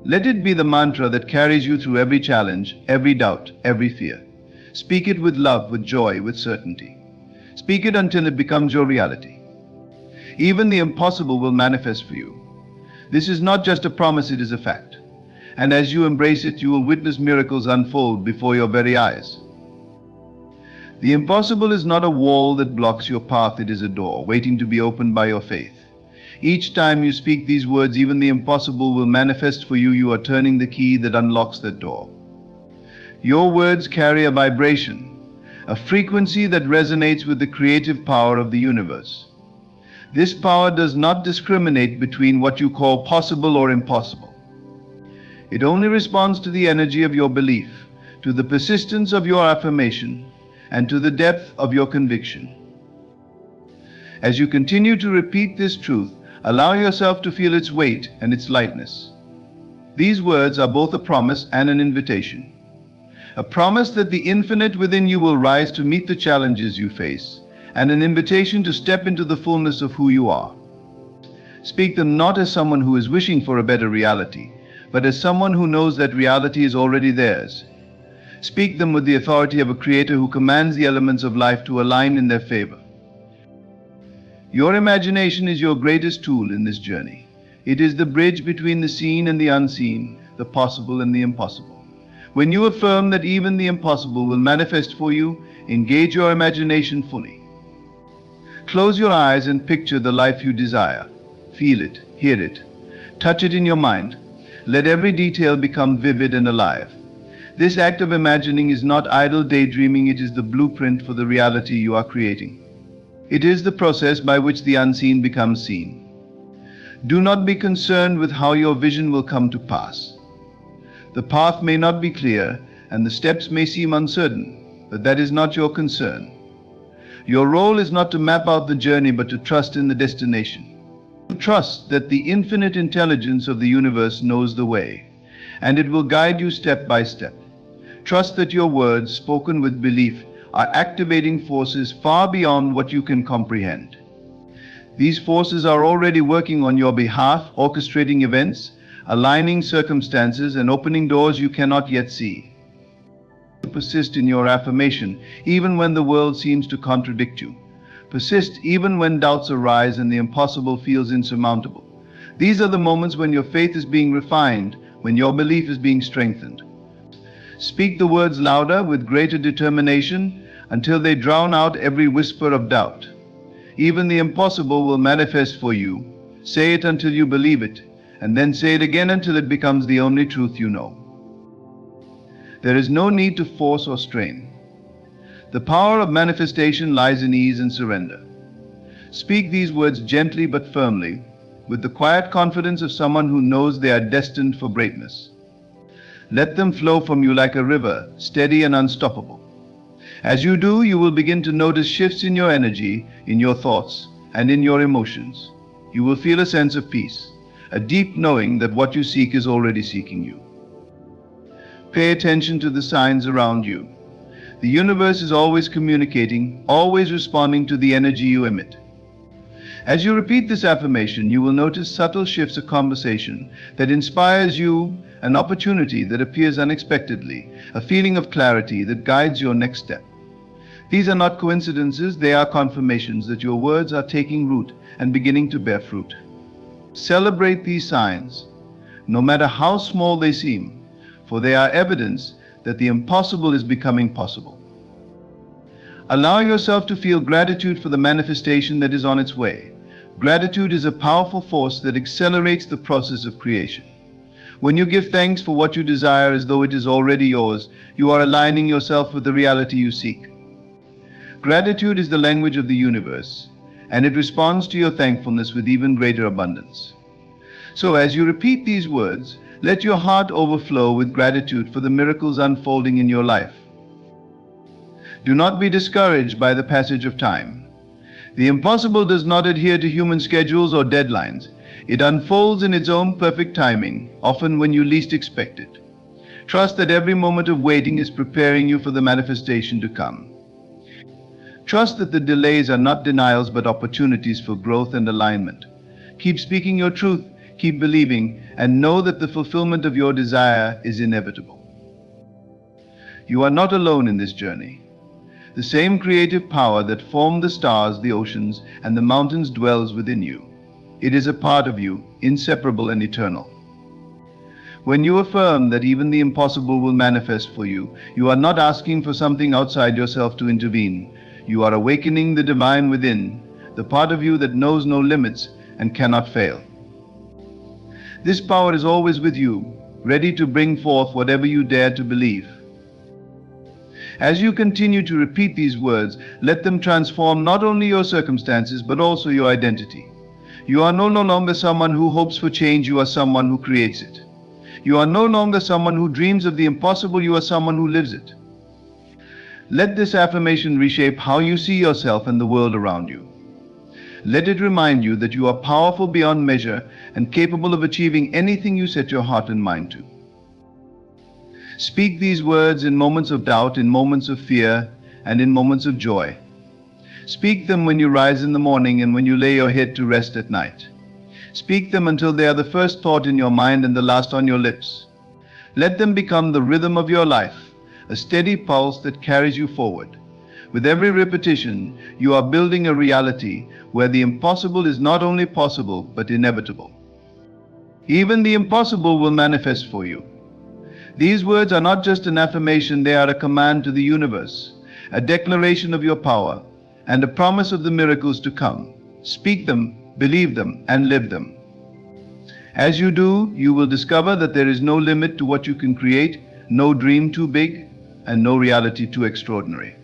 Let it be the mantra that carries you through every challenge, every doubt, every fear. Speak it with love, with joy, with certainty. Speak it until it becomes your reality. Even the impossible will manifest for you. This is not just a promise, it is a fact. And as you embrace it, you will witness miracles unfold before your very eyes. The impossible is not a wall that blocks your path, it is a door waiting to be opened by your faith. Each time you speak these words, even the impossible will manifest for you. You are turning the key that unlocks that door. Your words carry a vibration, a frequency that resonates with the creative power of the universe. This power does not discriminate between what you call possible or impossible. It only responds to the energy of your belief, to the persistence of your affirmation, and to the depth of your conviction. As you continue to repeat this truth, allow yourself to feel its weight and its lightness. These words are both a promise and an invitation. A promise that the infinite within you will rise to meet the challenges you face, and an invitation to step into the fullness of who you are. Speak them not as someone who is wishing for a better reality, but as someone who knows that reality is already theirs. Speak them with the authority of a creator who commands the elements of life to align in their favor. Your imagination is your greatest tool in this journey. It is the bridge between the seen and the unseen, the possible and the impossible. When you affirm that even the impossible will manifest for you, engage your imagination fully. Close your eyes and picture the life you desire. Feel it, hear it, touch it in your mind. Let every detail become vivid and alive. This act of imagining is not idle daydreaming, it is the blueprint for the reality you are creating. It is the process by which the unseen becomes seen. Do not be concerned with how your vision will come to pass. The path may not be clear and the steps may seem uncertain, but that is not your concern. Your role is not to map out the journey, but to trust in the destination. Trust that the infinite intelligence of the universe knows the way, and it will guide you step by step. Trust that your words, spoken with belief, are activating forces far beyond what you can comprehend. These forces are already working on your behalf, orchestrating events, aligning circumstances, and opening doors you cannot yet see. Persist in your affirmation, even when the world seems to contradict you. Persist even when doubts arise and the impossible feels insurmountable. These are the moments when your faith is being refined, when your belief is being strengthened. Speak the words louder with greater determination until they drown out every whisper of doubt. Even the impossible will manifest for you. Say it until you believe it, and then say it again until it becomes the only truth you know. There is no need to force or strain. The power of manifestation lies in ease and surrender. Speak these words gently but firmly, with the quiet confidence of someone who knows they are destined for greatness. Let them flow from you like a river, steady and unstoppable. As you do, you will begin to notice shifts in your energy, in your thoughts, and in your emotions. You will feel a sense of peace, a deep knowing that what you seek is already seeking you. Pay attention to the signs around you. The universe is always communicating, always responding to the energy you emit. As you repeat this affirmation, you will notice subtle shifts of conversation that inspires you, an opportunity that appears unexpectedly, a feeling of clarity that guides your next step. These are not coincidences, they are confirmations that your words are taking root and beginning to bear fruit. Celebrate these signs, no matter how small they seem, for they are evidence that the impossible is becoming possible. Allow yourself to feel gratitude for the manifestation that is on its way. Gratitude is a powerful force that accelerates the process of creation. When you give thanks for what you desire as though it is already yours, you are aligning yourself with the reality you seek. Gratitude is the language of the universe, and it responds to your thankfulness with even greater abundance. So as you repeat these words, let your heart overflow with gratitude for the miracles unfolding in your life. Do not be discouraged by the passage of time. The impossible does not adhere to human schedules or deadlines. It unfolds in its own perfect timing, often when you least expect it. Trust that every moment of waiting is preparing you for the manifestation to come. Trust that the delays are not denials but opportunities for growth and alignment. Keep speaking your truth, keep believing, and know that the fulfillment of your desire is inevitable. You are not alone in this journey. The same creative power that formed the stars, the oceans, and the mountains dwells within you. It is a part of you, inseparable and eternal. When you affirm that even the impossible will manifest for you, you are not asking for something outside yourself to intervene. You are awakening the divine within, the part of you that knows no limits and cannot fail. This power is always with you, ready to bring forth whatever you dare to believe. As you continue to repeat these words, let them transform not only your circumstances but also your identity. You are no longer someone who hopes for change, you are someone who creates it. You are no longer someone who dreams of the impossible, you are someone who lives it. Let this affirmation reshape how you see yourself and the world around you. Let it remind you that you are powerful beyond measure and capable of achieving anything you set your heart and mind to. Speak these words in moments of doubt, in moments of fear, and in moments of joy. Speak them when you rise in the morning and when you lay your head to rest at night. Speak them until they are the first thought in your mind and the last on your lips. Let them become the rhythm of your life, a steady pulse that carries you forward. With every repetition, you are building a reality where the impossible is not only possible but inevitable. Even the impossible will manifest for you. These words are not just an affirmation, they are a command to the universe, a declaration of your power, and a promise of the miracles to come. Speak them, believe them, and live them. As you do, you will discover that there is no limit to what you can create, no dream too big, and no reality too extraordinary.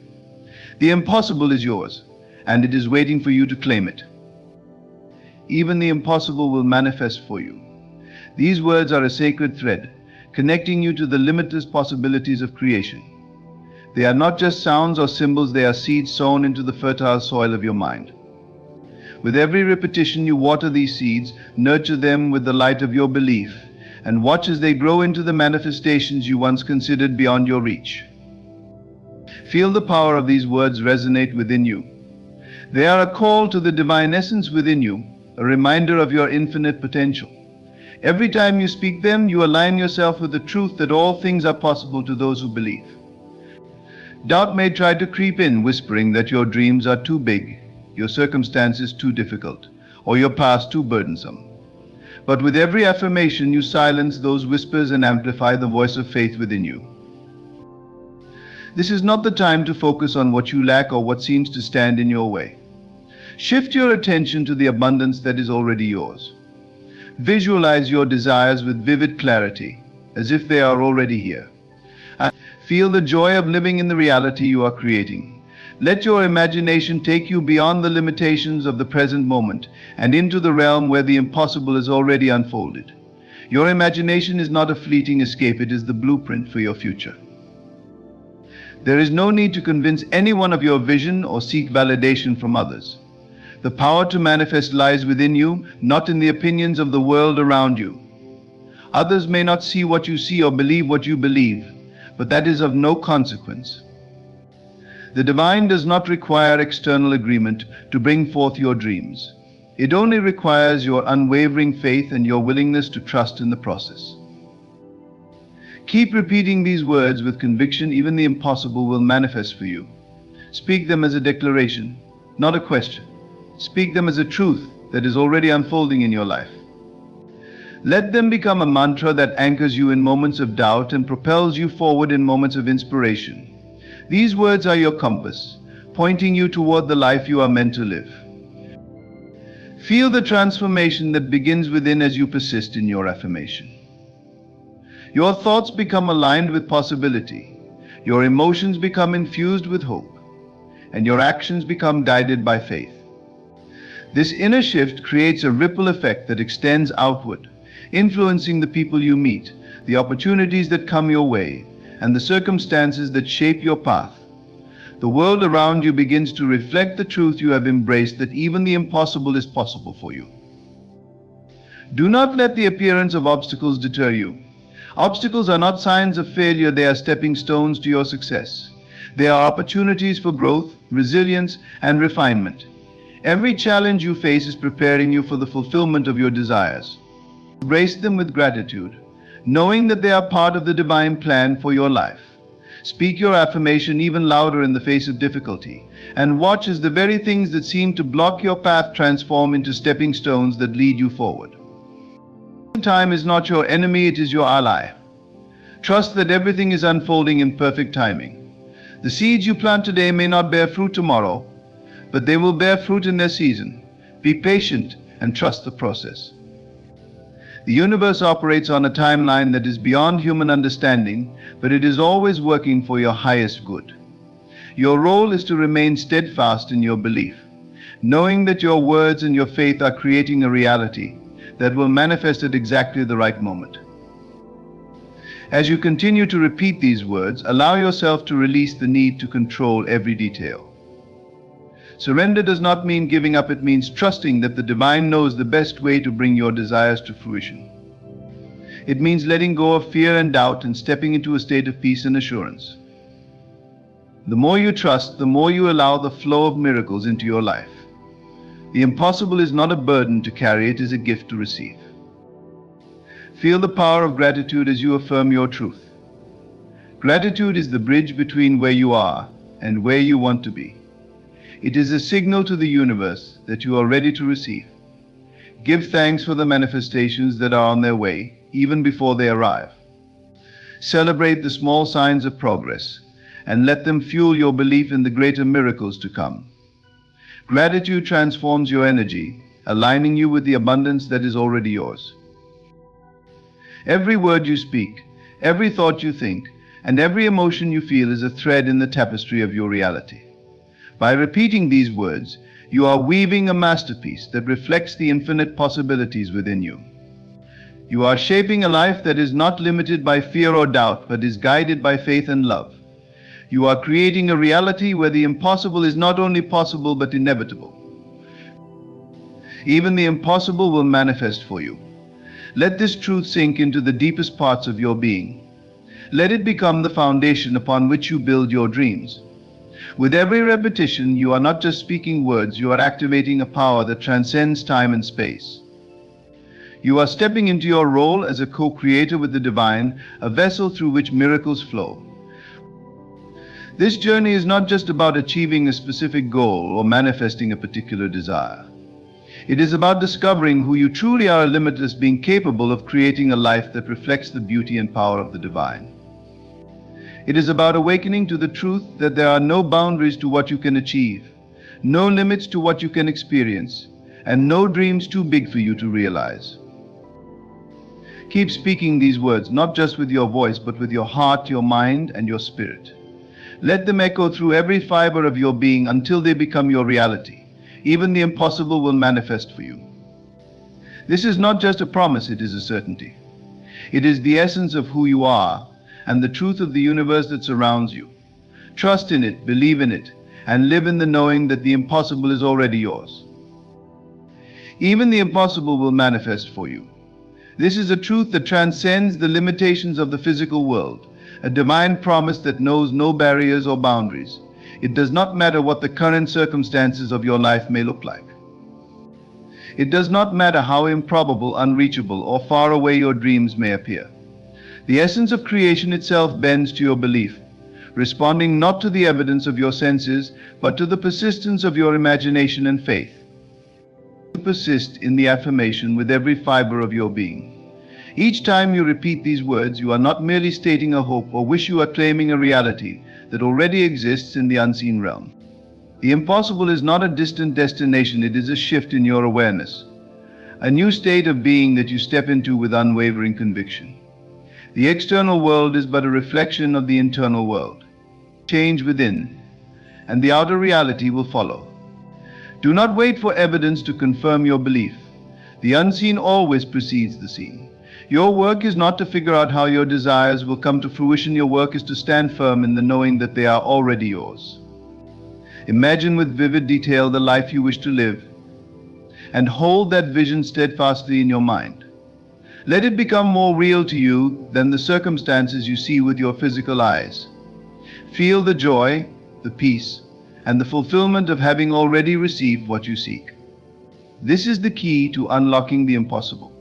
The impossible is yours, and it is waiting for you to claim it. Even the impossible will manifest for you. These words are a sacred thread, connecting you to the limitless possibilities of creation. They are not just sounds or symbols, they are seeds sown into the fertile soil of your mind. With every repetition, you water these seeds, nurture them with the light of your belief, and watch as they grow into the manifestations you once considered beyond your reach. Feel the power of these words resonate within you. They are a call to the divine essence within you, a reminder of your infinite potential. Every time you speak them, you align yourself with the truth that all things are possible to those who believe. Doubt may try to creep in, whispering that your dreams are too big, your circumstances too difficult, or your past too burdensome. But with every affirmation, you silence those whispers and amplify the voice of faith within you. This is not the time to focus on what you lack or what seems to stand in your way. Shift your attention to the abundance that is already yours. Visualize your desires with vivid clarity, as if they are already here. And feel the joy of living in the reality you are creating. Let your imagination take you beyond the limitations of the present moment and into the realm where the impossible is already unfolded. Your imagination is not a fleeting escape, it is the blueprint for your future. There is no need to convince anyone of your vision or seek validation from others. The power to manifest lies within you, not in the opinions of the world around you. Others may not see what you see or believe what you believe, but that is of no consequence. The divine does not require external agreement to bring forth your dreams. It only requires your unwavering faith and your willingness to trust in the process. Keep repeating these words with conviction. Even the impossible will manifest for you. Speak them as a declaration, not a question. Speak them as a truth that is already unfolding in your life. Let them become a mantra that anchors you in moments of doubt and propels you forward in moments of inspiration. These words are your compass, pointing you toward the life you are meant to live. Feel the transformation that begins within as you persist in your affirmation. Your thoughts become aligned with possibility, your emotions become infused with hope, and your actions become guided by faith. This inner shift creates a ripple effect that extends outward, influencing the people you meet, the opportunities that come your way, and the circumstances that shape your path. The world around you begins to reflect the truth you have embraced, that even the impossible is possible for you. Do not let the appearance of obstacles deter you. Obstacles are not signs of failure, they are stepping stones to your success. They are opportunities for growth, resilience, and refinement. Every challenge you face is preparing you for the fulfillment of your desires. Embrace them with gratitude, knowing that they are part of the divine plan for your life. Speak your affirmation even louder in the face of difficulty, and watch as the very things that seem to block your path transform into stepping stones that lead you forward. Time is not your enemy, it is your ally. Trust that everything is unfolding in perfect timing. The seeds you plant today may not bear fruit tomorrow, but they will bear fruit in their season. Be patient and trust the process. The universe operates on a timeline that is beyond human understanding, but it is always working for your highest good. Your role is to remain steadfast in your belief, knowing that your words and your faith are creating a reality that will manifest at exactly the right moment. As you continue to repeat these words, allow yourself to release the need to control every detail. Surrender does not mean giving up, it means trusting that the divine knows the best way to bring your desires to fruition. It means letting go of fear and doubt and stepping into a state of peace and assurance. The more you trust, the more you allow the flow of miracles into your life. The impossible is not a burden to carry, it is a gift to receive. Feel the power of gratitude as you affirm your truth. Gratitude is the bridge between where you are and where you want to be. It is a signal to the universe that you are ready to receive. Give thanks for the manifestations that are on their way, even before they arrive. Celebrate the small signs of progress, and let them fuel your belief in the greater miracles to come. Gratitude transforms your energy, aligning you with the abundance that is already yours. Every word you speak, every thought you think, and every emotion you feel is a thread in the tapestry of your reality. By repeating these words, you are weaving a masterpiece that reflects the infinite possibilities within you. You are shaping a life that is not limited by fear or doubt, but is guided by faith and love. You are creating a reality where the impossible is not only possible but inevitable. Even the impossible will manifest for you. Let this truth sink into the deepest parts of your being. Let it become the foundation upon which you build your dreams. With every repetition, you are not just speaking words, you are activating a power that transcends time and space. You are stepping into your role as a co-creator with the divine, a vessel through which miracles flow. This journey is not just about achieving a specific goal or manifesting a particular desire. It is about discovering who you truly are, limitless, being capable of creating a life that reflects the beauty and power of the divine. It is about awakening to the truth that there are no boundaries to what you can achieve, no limits to what you can experience, and no dreams too big for you to realize. Keep speaking these words, not just with your voice, but with your heart, your mind, and your spirit. Let them echo through every fiber of your being until they become your reality. Even the impossible will manifest for you. This is not just a promise, it is a certainty. It is the essence of who you are and the truth of the universe that surrounds you. Trust in it, believe in it, and live in the knowing that the impossible is already yours. Even the impossible will manifest for you. This is a truth that transcends the limitations of the physical world, a divine promise that knows no barriers or boundaries. It does not matter what the current circumstances of your life may look like. It does not matter how improbable, unreachable, or far away your dreams may appear. The essence of creation itself bends to your belief, responding not to the evidence of your senses, but to the persistence of your imagination and faith. Persist in the affirmation with every fiber of your being. Each time you repeat these words, you are not merely stating a hope or wish, you are claiming a reality that already exists in the unseen realm. The impossible is not a distant destination, it is a shift in your awareness, a new state of being that you step into with unwavering conviction. The external world is but a reflection of the internal world. Change within, and the outer reality will follow. Do not wait for evidence to confirm your belief. The unseen always precedes the seen. Your work is not to figure out how your desires will come to fruition. Your work is to stand firm in the knowing that they are already yours. Imagine with vivid detail the life you wish to live, and hold that vision steadfastly in your mind. Let it become more real to you than the circumstances you see with your physical eyes. Feel the joy, the peace, and the fulfillment of having already received what you seek. This is the key to unlocking the impossible.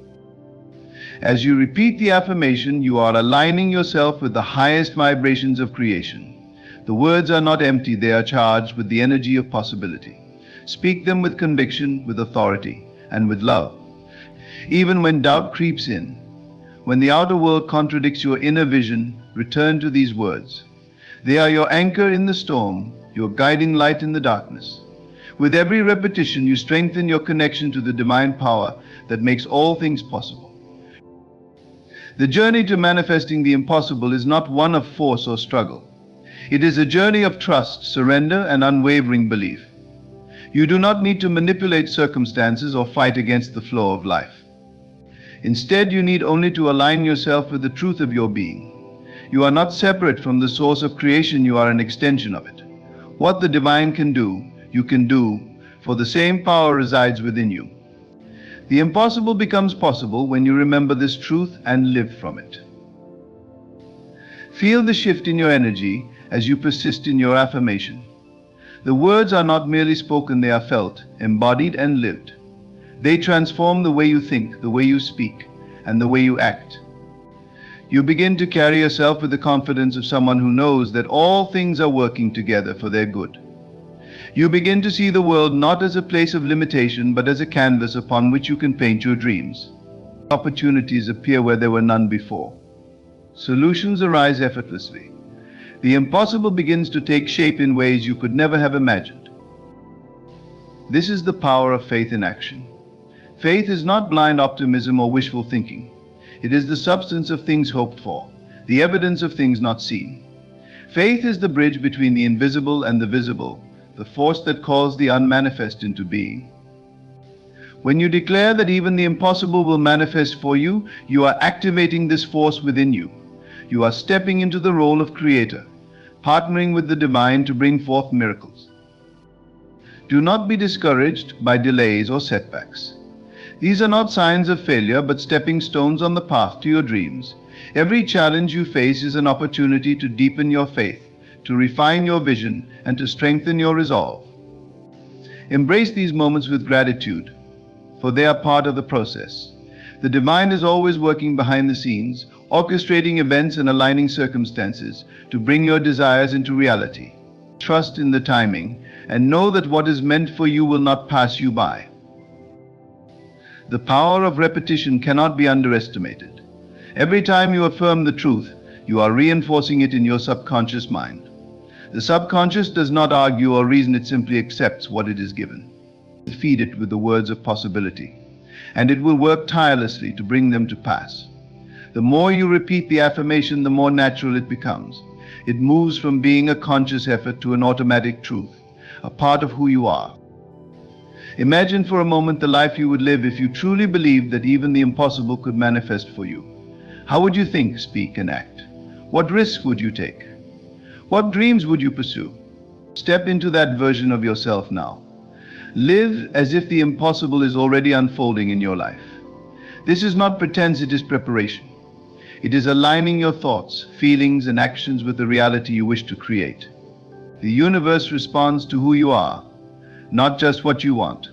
As you repeat the affirmation, you are aligning yourself with the highest vibrations of creation. The words are not empty, they are charged with the energy of possibility. Speak them with conviction, with authority, and with love. Even when doubt creeps in, when the outer world contradicts your inner vision, return to these words. They are your anchor in the storm, your guiding light in the darkness. With every repetition, you strengthen your connection to the divine power that makes all things possible. The journey to manifesting the impossible is not one of force or struggle. It is a journey of trust, surrender, and unwavering belief. You do not need to manipulate circumstances or fight against the flow of life. Instead, you need only to align yourself with the truth of your being. You are not separate from the source of creation, you are an extension of it. What the divine can do, you can do, for the same power resides within you. The impossible becomes possible when you remember this truth and live from it. Feel the shift in your energy as you persist in your affirmation. The words are not merely spoken, they are felt, embodied, and lived. They transform the way you think, the way you speak, and the way you act. You begin to carry yourself with the confidence of someone who knows that all things are working together for their good. You begin to see the world not as a place of limitation, but as a canvas upon which you can paint your dreams. Opportunities appear where there were none before. Solutions arise effortlessly. The impossible begins to take shape in ways you could never have imagined. This is the power of faith in action. Faith is not blind optimism or wishful thinking. It is the substance of things hoped for, the evidence of things not seen. Faith is the bridge between the invisible and the visible, the force that calls the unmanifest into being. When you declare that even the impossible will manifest for you, you are activating this force within you. You are stepping into the role of creator, partnering with the divine to bring forth miracles. Do not be discouraged by delays or setbacks. These are not signs of failure, but stepping stones on the path to your dreams. Every challenge you face is an opportunity to deepen your faith, to refine your vision, and to strengthen your resolve. Embrace these moments with gratitude, for they are part of the process. The divine is always working behind the scenes, orchestrating events and aligning circumstances to bring your desires into reality. Trust in the timing, and know that what is meant for you will not pass you by. The power of repetition cannot be underestimated. Every time you affirm the truth, you are reinforcing it in your subconscious mind. The subconscious does not argue or reason, it simply accepts what it is given. Feed it with the words of possibility, and it will work tirelessly to bring them to pass. The more you repeat the affirmation, the more natural it becomes. It moves from being a conscious effort to an automatic truth, a part of who you are. Imagine for a moment the life you would live if you truly believed that even the impossible could manifest for you. How would you think, speak, and act? What risks would you take? What dreams would you pursue? Step into that version of yourself now. Live as if the impossible is already unfolding in your life. This is not pretense, it is preparation. It is aligning your thoughts, feelings, and actions with the reality you wish to create. The universe responds to who you are, not just what you want.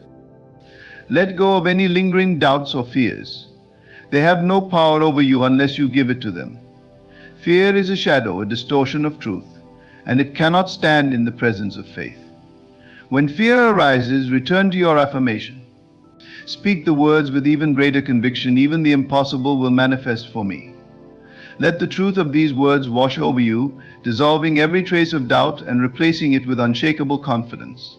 Let go of any lingering doubts or fears. They have no power over you unless you give it to them. Fear is a shadow, a distortion of truth, and it cannot stand in the presence of faith. When fear arises, return to your affirmation. Speak the words with even greater conviction, even the impossible will manifest for me. Let the truth of these words wash over you, dissolving every trace of doubt and replacing it with unshakable confidence.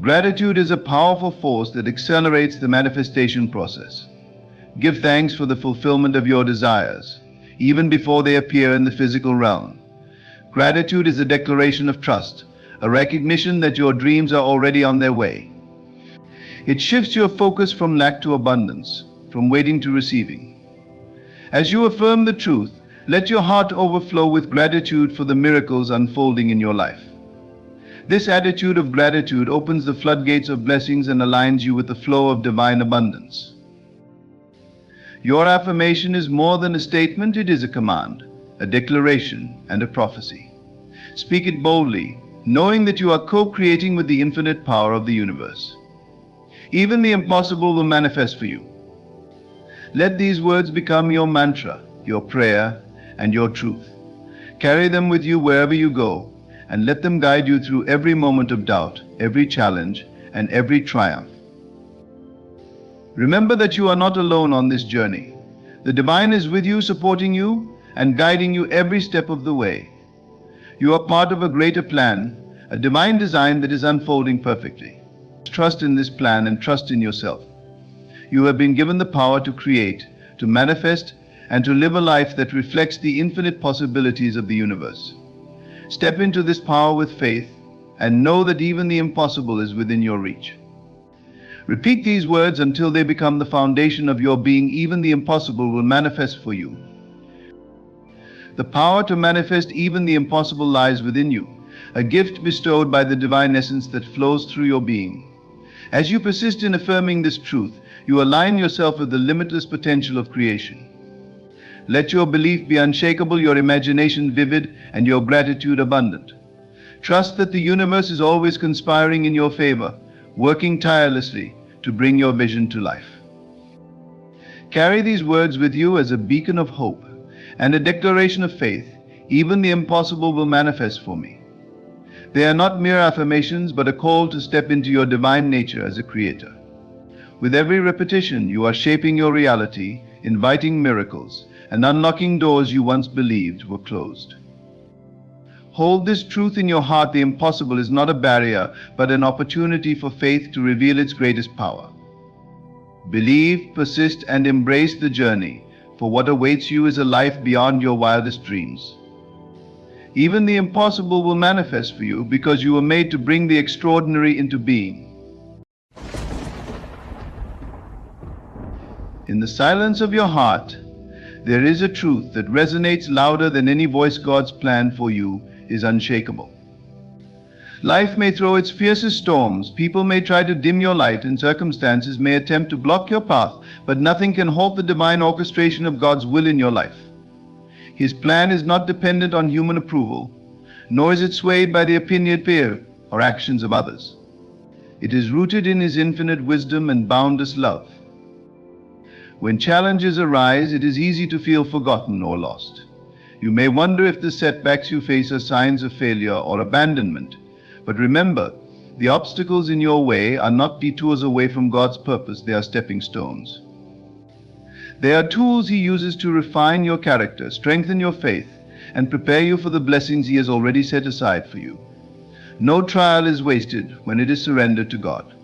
Gratitude is a powerful force that accelerates the manifestation process. Give thanks for the fulfillment of your desires, even before they appear in the physical realm. Gratitude is a declaration of trust, a recognition that your dreams are already on their way. It shifts your focus from lack to abundance, from waiting to receiving. As you affirm the truth, let your heart overflow with gratitude for the miracles unfolding in your life. This attitude of gratitude opens the floodgates of blessings and aligns you with the flow of divine abundance. Your affirmation is more than a statement, it is a command, a declaration, and a prophecy. Speak it boldly, knowing that you are co-creating with the infinite power of the universe. Even the impossible will manifest for you. Let these words become your mantra, your prayer, and your truth. Carry them with you wherever you go, and let them guide you through every moment of doubt, every challenge, and every triumph. Remember that you are not alone on this journey. The divine is with you, supporting you, and guiding you every step of the way. You are part of a greater plan, a divine design that is unfolding perfectly. Trust in this plan and trust in yourself. You have been given the power to create, to manifest, and to live a life that reflects the infinite possibilities of the universe. Step into this power with faith and know that even the impossible is within your reach. Repeat these words until they become the foundation of your being. Even the impossible will manifest for you. The power to manifest even the impossible lies within you, a gift bestowed by the divine essence that flows through your being. As you persist in affirming this truth, you align yourself with the limitless potential of creation. Let your belief be unshakable, your imagination vivid, and your gratitude abundant. Trust that the universe is always conspiring in your favor, working tirelessly to bring your vision to life. Carry these words with you as a beacon of hope and a declaration of faith. Even the impossible will manifest for me. They are not mere affirmations, but a call to step into your divine nature as a creator. With every repetition, you are shaping your reality, inviting miracles, and unlocking doors you once believed were closed. Hold this truth in your heart: the impossible is not a barrier, but an opportunity for faith to reveal its greatest power. Believe, persist, and embrace the journey, for what awaits you is a life beyond your wildest dreams. Even the impossible will manifest for you because you were made to bring the extraordinary into being. In the silence of your heart, there is a truth that resonates louder than any voice. God's plan for you is unshakable. Life may throw its fiercest storms, people may try to dim your light, and circumstances may attempt to block your path, but nothing can halt the divine orchestration of God's will in your life. His plan is not dependent on human approval, nor is it swayed by the opinion of fear or actions of others. It is rooted in His infinite wisdom and boundless love. When challenges arise, it is easy to feel forgotten or lost. You may wonder if the setbacks you face are signs of failure or abandonment. But remember, the obstacles in your way are not detours away from God's purpose, they are stepping stones. They are tools He uses to refine your character, strengthen your faith, and prepare you for the blessings He has already set aside for you. No trial is wasted when it is surrendered to God.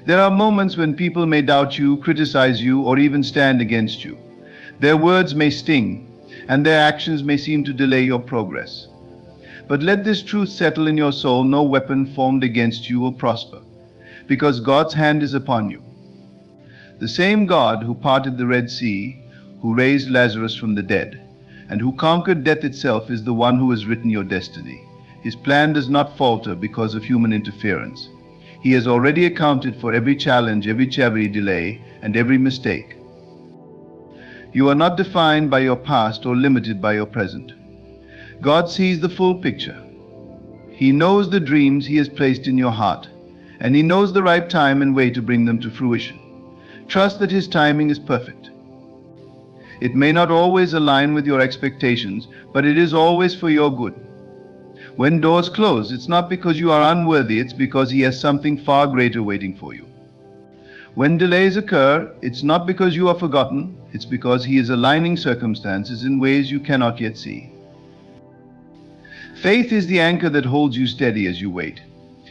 There are moments when people may doubt you, criticize you, or even stand against you. Their words may sting, and their actions may seem to delay your progress. But let this truth settle in your soul: no weapon formed against you will prosper, because God's hand is upon you. The same God who parted the Red Sea, who raised Lazarus from the dead, and who conquered death itself is the one who has written your destiny. His plan does not falter because of human interference. He has already accounted for every challenge, every delay, and every mistake. You are not defined by your past or limited by your present. God sees the full picture. He knows the dreams He has placed in your heart, and He knows the right time and way to bring them to fruition. Trust that His timing is perfect. It may not always align with your expectations, but it is always for your good. When doors close, it's not because you are unworthy, it's because He has something far greater waiting for you. When delays occur, it's not because you are forgotten, it's because He is aligning circumstances in ways you cannot yet see. Faith is the anchor that holds you steady as you wait.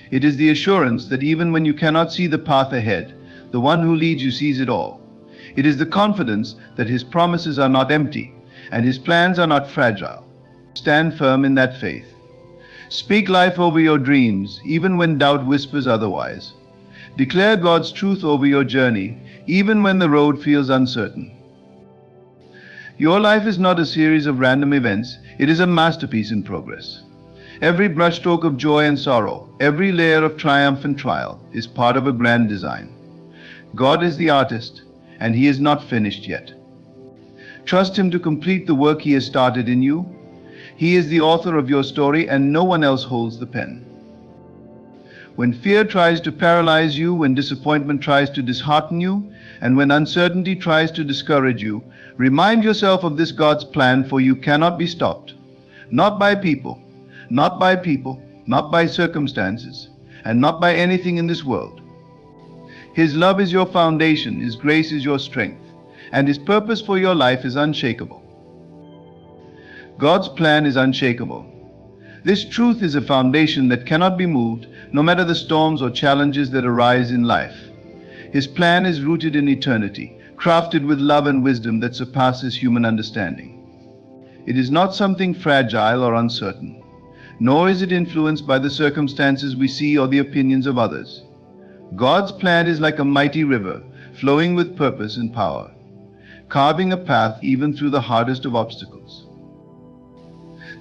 It is the assurance that even when you cannot see the path ahead, the one who leads you sees it all. It is the confidence that His promises are not empty and His plans are not fragile. Stand firm in that faith. Speak life over your dreams, even when doubt whispers otherwise. Declare God's truth over your journey, even when the road feels uncertain. Your life is not a series of random events, it is a masterpiece in progress. Every brushstroke of joy and sorrow, every layer of triumph and trial is part of a grand design. God is the artist, and He is not finished yet. Trust Him to complete the work He has started in you. He is the author of your story, and no one else holds the pen. When fear tries to paralyze you, when disappointment tries to dishearten you, and when uncertainty tries to discourage you, remind yourself of this God's plan, for you cannot be stopped. Not by people, not by circumstances, and not by anything in this world. His love is your foundation, His grace is your strength, and His purpose for your life is unshakable. God's plan is unshakable. This truth is a foundation that cannot be moved, no matter the storms or challenges that arise in life. His plan is rooted in eternity, crafted with love and wisdom that surpasses human understanding. It is not something fragile or uncertain, nor is it influenced by the circumstances we see or the opinions of others. God's plan is like a mighty river, flowing with purpose and power, carving a path even through the hardest of obstacles.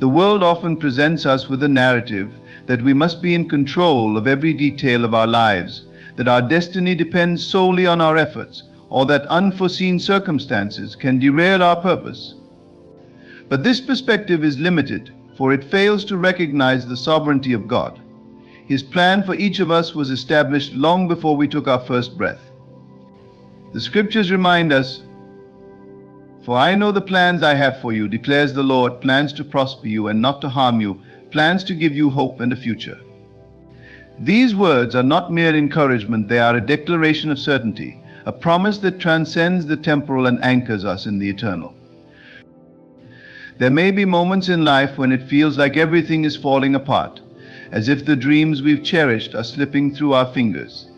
The world often presents us with a narrative that we must be in control of every detail of our lives, that our destiny depends solely on our efforts, or that unforeseen circumstances can derail our purpose. But this perspective is limited, for it fails to recognize the sovereignty of God. His plan for each of us was established long before we took our first breath. The scriptures remind us, "For I know the plans I have for you, declares the Lord, plans to prosper you and not to harm you, plans to give you hope and a future." These words are not mere encouragement, they are a declaration of certainty, a promise that transcends the temporal and anchors us in the eternal. There may be moments in life when it feels like everything is falling apart, as if the dreams we've cherished are slipping through our fingers.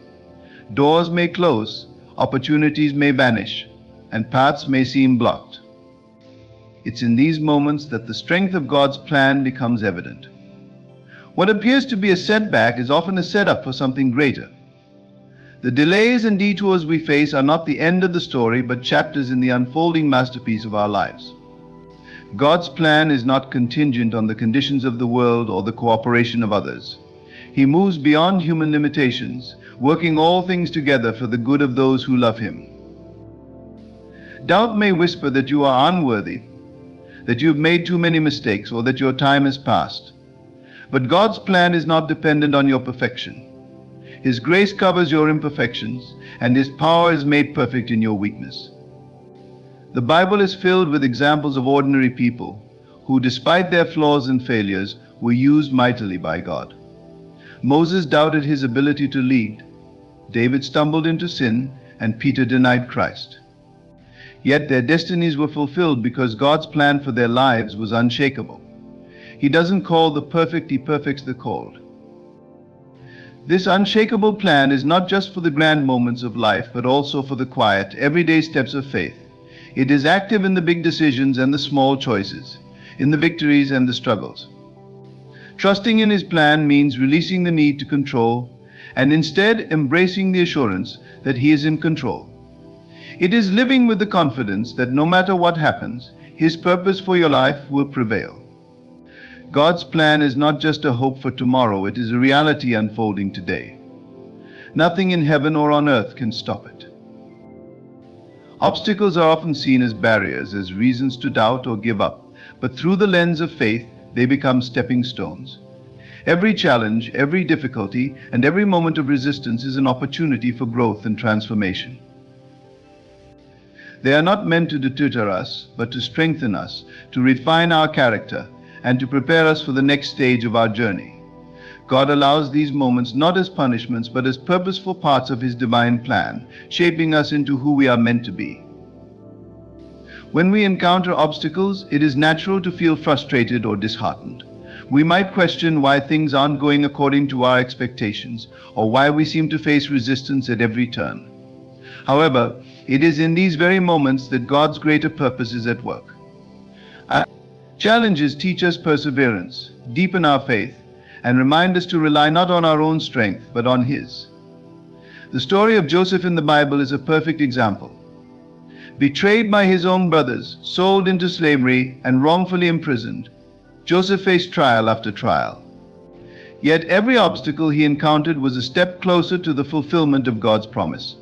Doors may close, opportunities may vanish, and paths may seem blocked. It's in these moments that the strength of God's plan becomes evident. What appears to be a setback is often a setup for something greater. The delays and detours we face are not the end of the story, but chapters in the unfolding masterpiece of our lives. God's plan is not contingent on the conditions of the world or the cooperation of others. He moves beyond human limitations, working all things together for the good of those who love Him. Doubt may whisper that you are unworthy, that you've made too many mistakes, or that your time has passed. But God's plan is not dependent on your perfection. His grace covers your imperfections, and His power is made perfect in your weakness. The Bible is filled with examples of ordinary people who, despite their flaws and failures, were used mightily by God. Moses doubted his ability to lead, David stumbled into sin, and Peter denied Christ. Yet their destinies were fulfilled because God's plan for their lives was unshakable. He doesn't call the perfect, He perfects the called. This unshakable plan is not just for the grand moments of life, but also for the quiet, everyday steps of faith. It is active in the big decisions and the small choices, in the victories and the struggles. Trusting in His plan means releasing the need to control and instead embracing the assurance that He is in control. It is living with the confidence that no matter what happens, His purpose for your life will prevail. God's plan is not just a hope for tomorrow, it is a reality unfolding today. Nothing in heaven or on earth can stop it. Obstacles are often seen as barriers, as reasons to doubt or give up, but through the lens of faith, they become stepping stones. Every challenge, every difficulty, and every moment of resistance is an opportunity for growth and transformation. They are not meant to deter us, but to strengthen us, to refine our character, and to prepare us for the next stage of our journey. God allows these moments not as punishments, but as purposeful parts of His divine plan, shaping us into who we are meant to be. When we encounter obstacles, it is natural to feel frustrated or disheartened. We might question why things aren't going according to our expectations, or why we seem to face resistance at every turn. However, it is in these very moments that God's greater purpose is at work. Our challenges teach us perseverance, deepen our faith, and remind us to rely not on our own strength, but on His. The story of Joseph in the Bible is a perfect example. Betrayed by his own brothers, sold into slavery, and wrongfully imprisoned, Joseph faced trial after trial. Yet every obstacle he encountered was a step closer to the fulfillment of God's promise.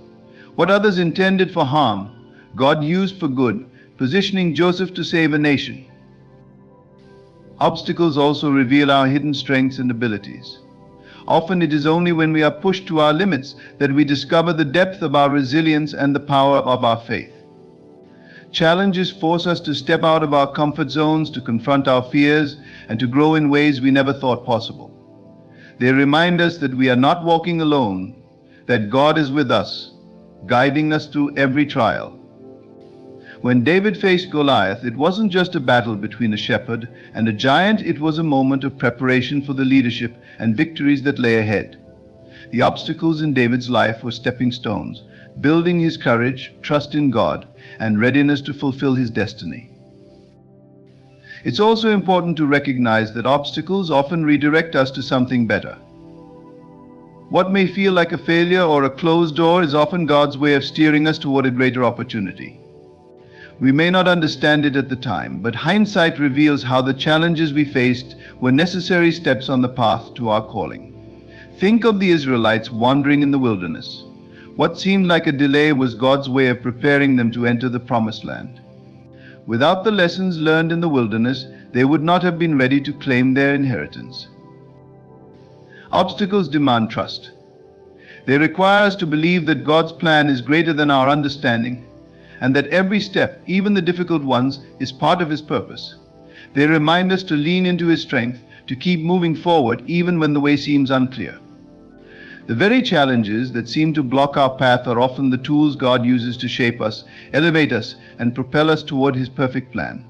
What others intended for harm, God used for good, positioning Joseph to save a nation. Obstacles also reveal our hidden strengths and abilities. Often it is only when we are pushed to our limits that we discover the depth of our resilience and the power of our faith. Challenges force us to step out of our comfort zones, to confront our fears, and to grow in ways we never thought possible. They remind us that we are not walking alone, that God is with us, guiding us through every trial. When David faced Goliath, it wasn't just a battle between a shepherd and a giant, it was a moment of preparation for the leadership and victories that lay ahead. The obstacles in David's life were stepping stones, building his courage, trust in God, and readiness to fulfill his destiny. It's also important to recognize that obstacles often redirect us to something better. What may feel like a failure or a closed door is often God's way of steering us toward a greater opportunity. We may not understand it at the time, but hindsight reveals how the challenges we faced were necessary steps on the path to our calling. Think of the Israelites wandering in the wilderness. What seemed like a delay was God's way of preparing them to enter the promised land. Without the lessons learned in the wilderness, they would not have been ready to claim their inheritance. Obstacles demand trust. They require us to believe that God's plan is greater than our understanding, and that every step, even the difficult ones, is part of His purpose. They remind us to lean into His strength, to keep moving forward even when the way seems unclear. The very challenges that seem to block our path are often the tools God uses to shape us, elevate us, and propel us toward His perfect plan.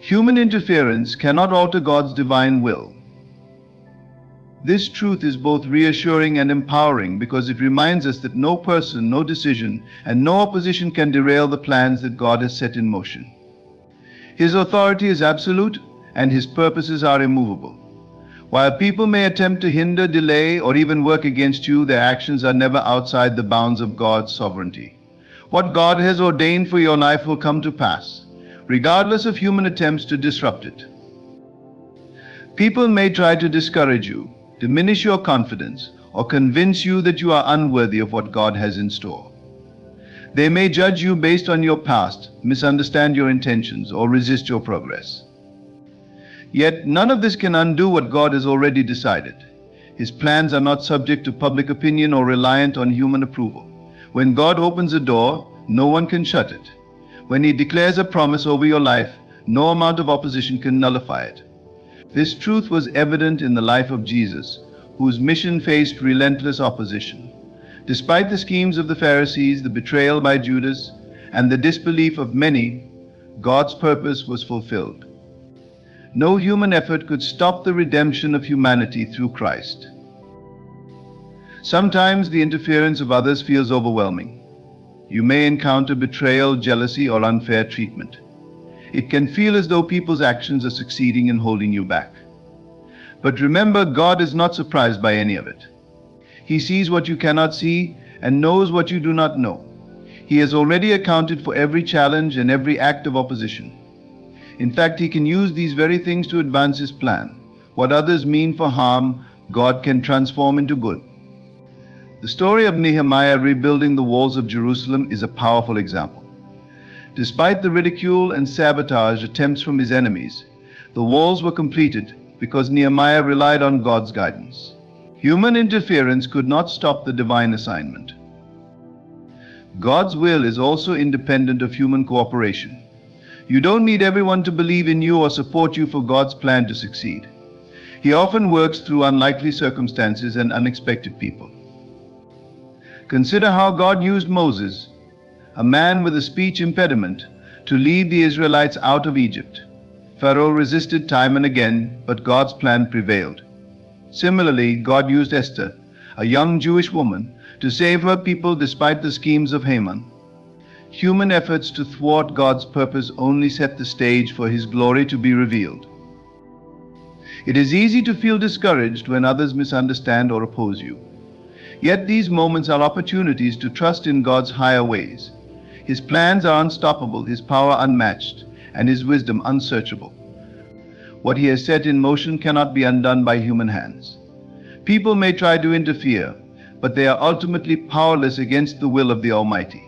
Human interference cannot alter God's divine will. This truth is both reassuring and empowering because it reminds us that no person, no decision, and no opposition can derail the plans that God has set in motion. His authority is absolute and His purposes are immovable. While people may attempt to hinder, delay, or even work against you, their actions are never outside the bounds of God's sovereignty. What God has ordained for your life will come to pass, regardless of human attempts to disrupt it. People may try to discourage you, diminish your confidence, or convince you that you are unworthy of what God has in store. They may judge you based on your past, misunderstand your intentions, or resist your progress. Yet none of this can undo what God has already decided. His plans are not subject to public opinion or reliant on human approval. When God opens a door, no one can shut it. When He declares a promise over your life, no amount of opposition can nullify it. This truth was evident in the life of Jesus, whose mission faced relentless opposition. Despite the schemes of the Pharisees, the betrayal by Judas, and the disbelief of many, God's purpose was fulfilled. No human effort could stop the redemption of humanity through Christ. Sometimes the interference of others feels overwhelming. You may encounter betrayal, jealousy, or unfair treatment. It can feel as though people's actions are succeeding in holding you back. But remember, God is not surprised by any of it. He sees what you cannot see and knows what you do not know. He has already accounted for every challenge and every act of opposition. In fact, He can use these very things to advance His plan. What others mean for harm, God can transform into good. The story of Nehemiah rebuilding the walls of Jerusalem is a powerful example. Despite the ridicule and sabotage attempts from his enemies, the walls were completed because Nehemiah relied on God's guidance. Human interference could not stop the divine assignment. God's will is also independent of human cooperation. You don't need everyone to believe in you or support you for God's plan to succeed. He often works through unlikely circumstances and unexpected people. Consider how God used Moses, a man with a speech impediment, to lead the Israelites out of Egypt. Pharaoh resisted time and again, but God's plan prevailed. Similarly, God used Esther, a young Jewish woman, to save her people despite the schemes of Haman. Human efforts to thwart God's purpose only set the stage for His glory to be revealed. It is easy to feel discouraged when others misunderstand or oppose you. Yet these moments are opportunities to trust in God's higher ways. His plans are unstoppable, His power unmatched, and His wisdom unsearchable. What He has set in motion cannot be undone by human hands. People may try to interfere, but they are ultimately powerless against the will of the Almighty.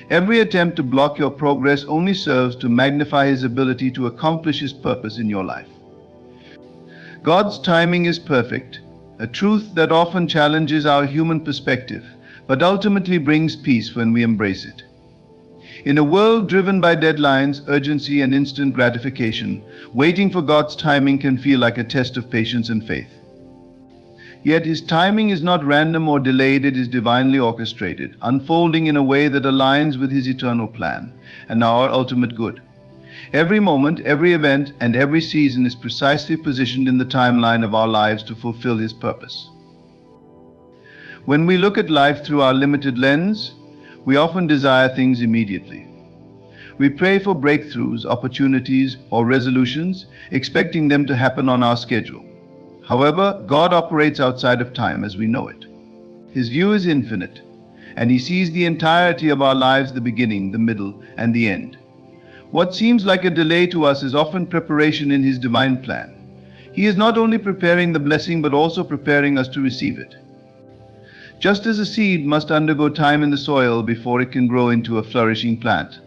Every attempt to block your progress only serves to magnify His ability to accomplish His purpose in your life. God's timing is perfect, a truth that often challenges our human perspective, but ultimately brings peace when we embrace it. In a world driven by deadlines, urgency, and instant gratification, waiting for God's timing can feel like a test of patience and faith. Yet His timing is not random or delayed, it is divinely orchestrated, unfolding in a way that aligns with His eternal plan and our ultimate good. Every moment, every event, and every season is precisely positioned in the timeline of our lives to fulfill His purpose. When we look at life through our limited lens, we often desire things immediately. We pray for breakthroughs, opportunities, or resolutions, expecting them to happen on our schedule. However, God operates outside of time as we know it. His view is infinite, and He sees the entirety of our lives, the beginning, the middle, and the end. What seems like a delay to us is often preparation in His divine plan. He is not only preparing the blessing, but also preparing us to receive it. Just as a seed must undergo time in the soil before it can grow into a flourishing plant,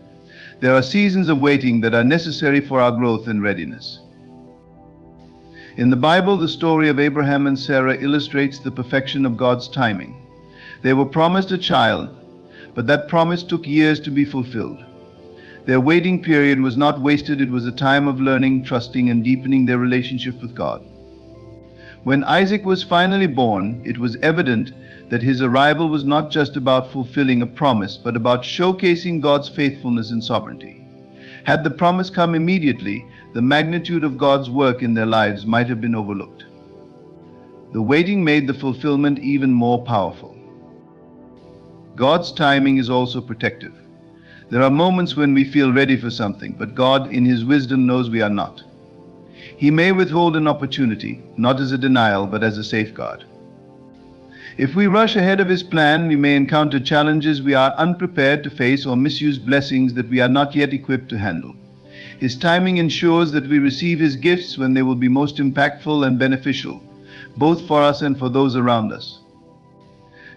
there are seasons of waiting that are necessary for our growth and readiness. In the Bible, the story of Abraham and Sarah illustrates the perfection of God's timing. They were promised a child, but that promise took years to be fulfilled. Their waiting period was not wasted, it was a time of learning, trusting, and deepening their relationship with God. When Isaac was finally born, it was evident that his arrival was not just about fulfilling a promise, but about showcasing God's faithfulness and sovereignty. Had the promise come immediately, the magnitude of God's work in their lives might have been overlooked. The waiting made the fulfillment even more powerful. God's timing is also protective. There are moments when we feel ready for something, but God, in His wisdom, knows we are not. He may withhold an opportunity, not as a denial, but as a safeguard. If we rush ahead of His plan, we may encounter challenges we are unprepared to face or misuse blessings that we are not yet equipped to handle. His timing ensures that we receive His gifts when they will be most impactful and beneficial, both for us and for those around us.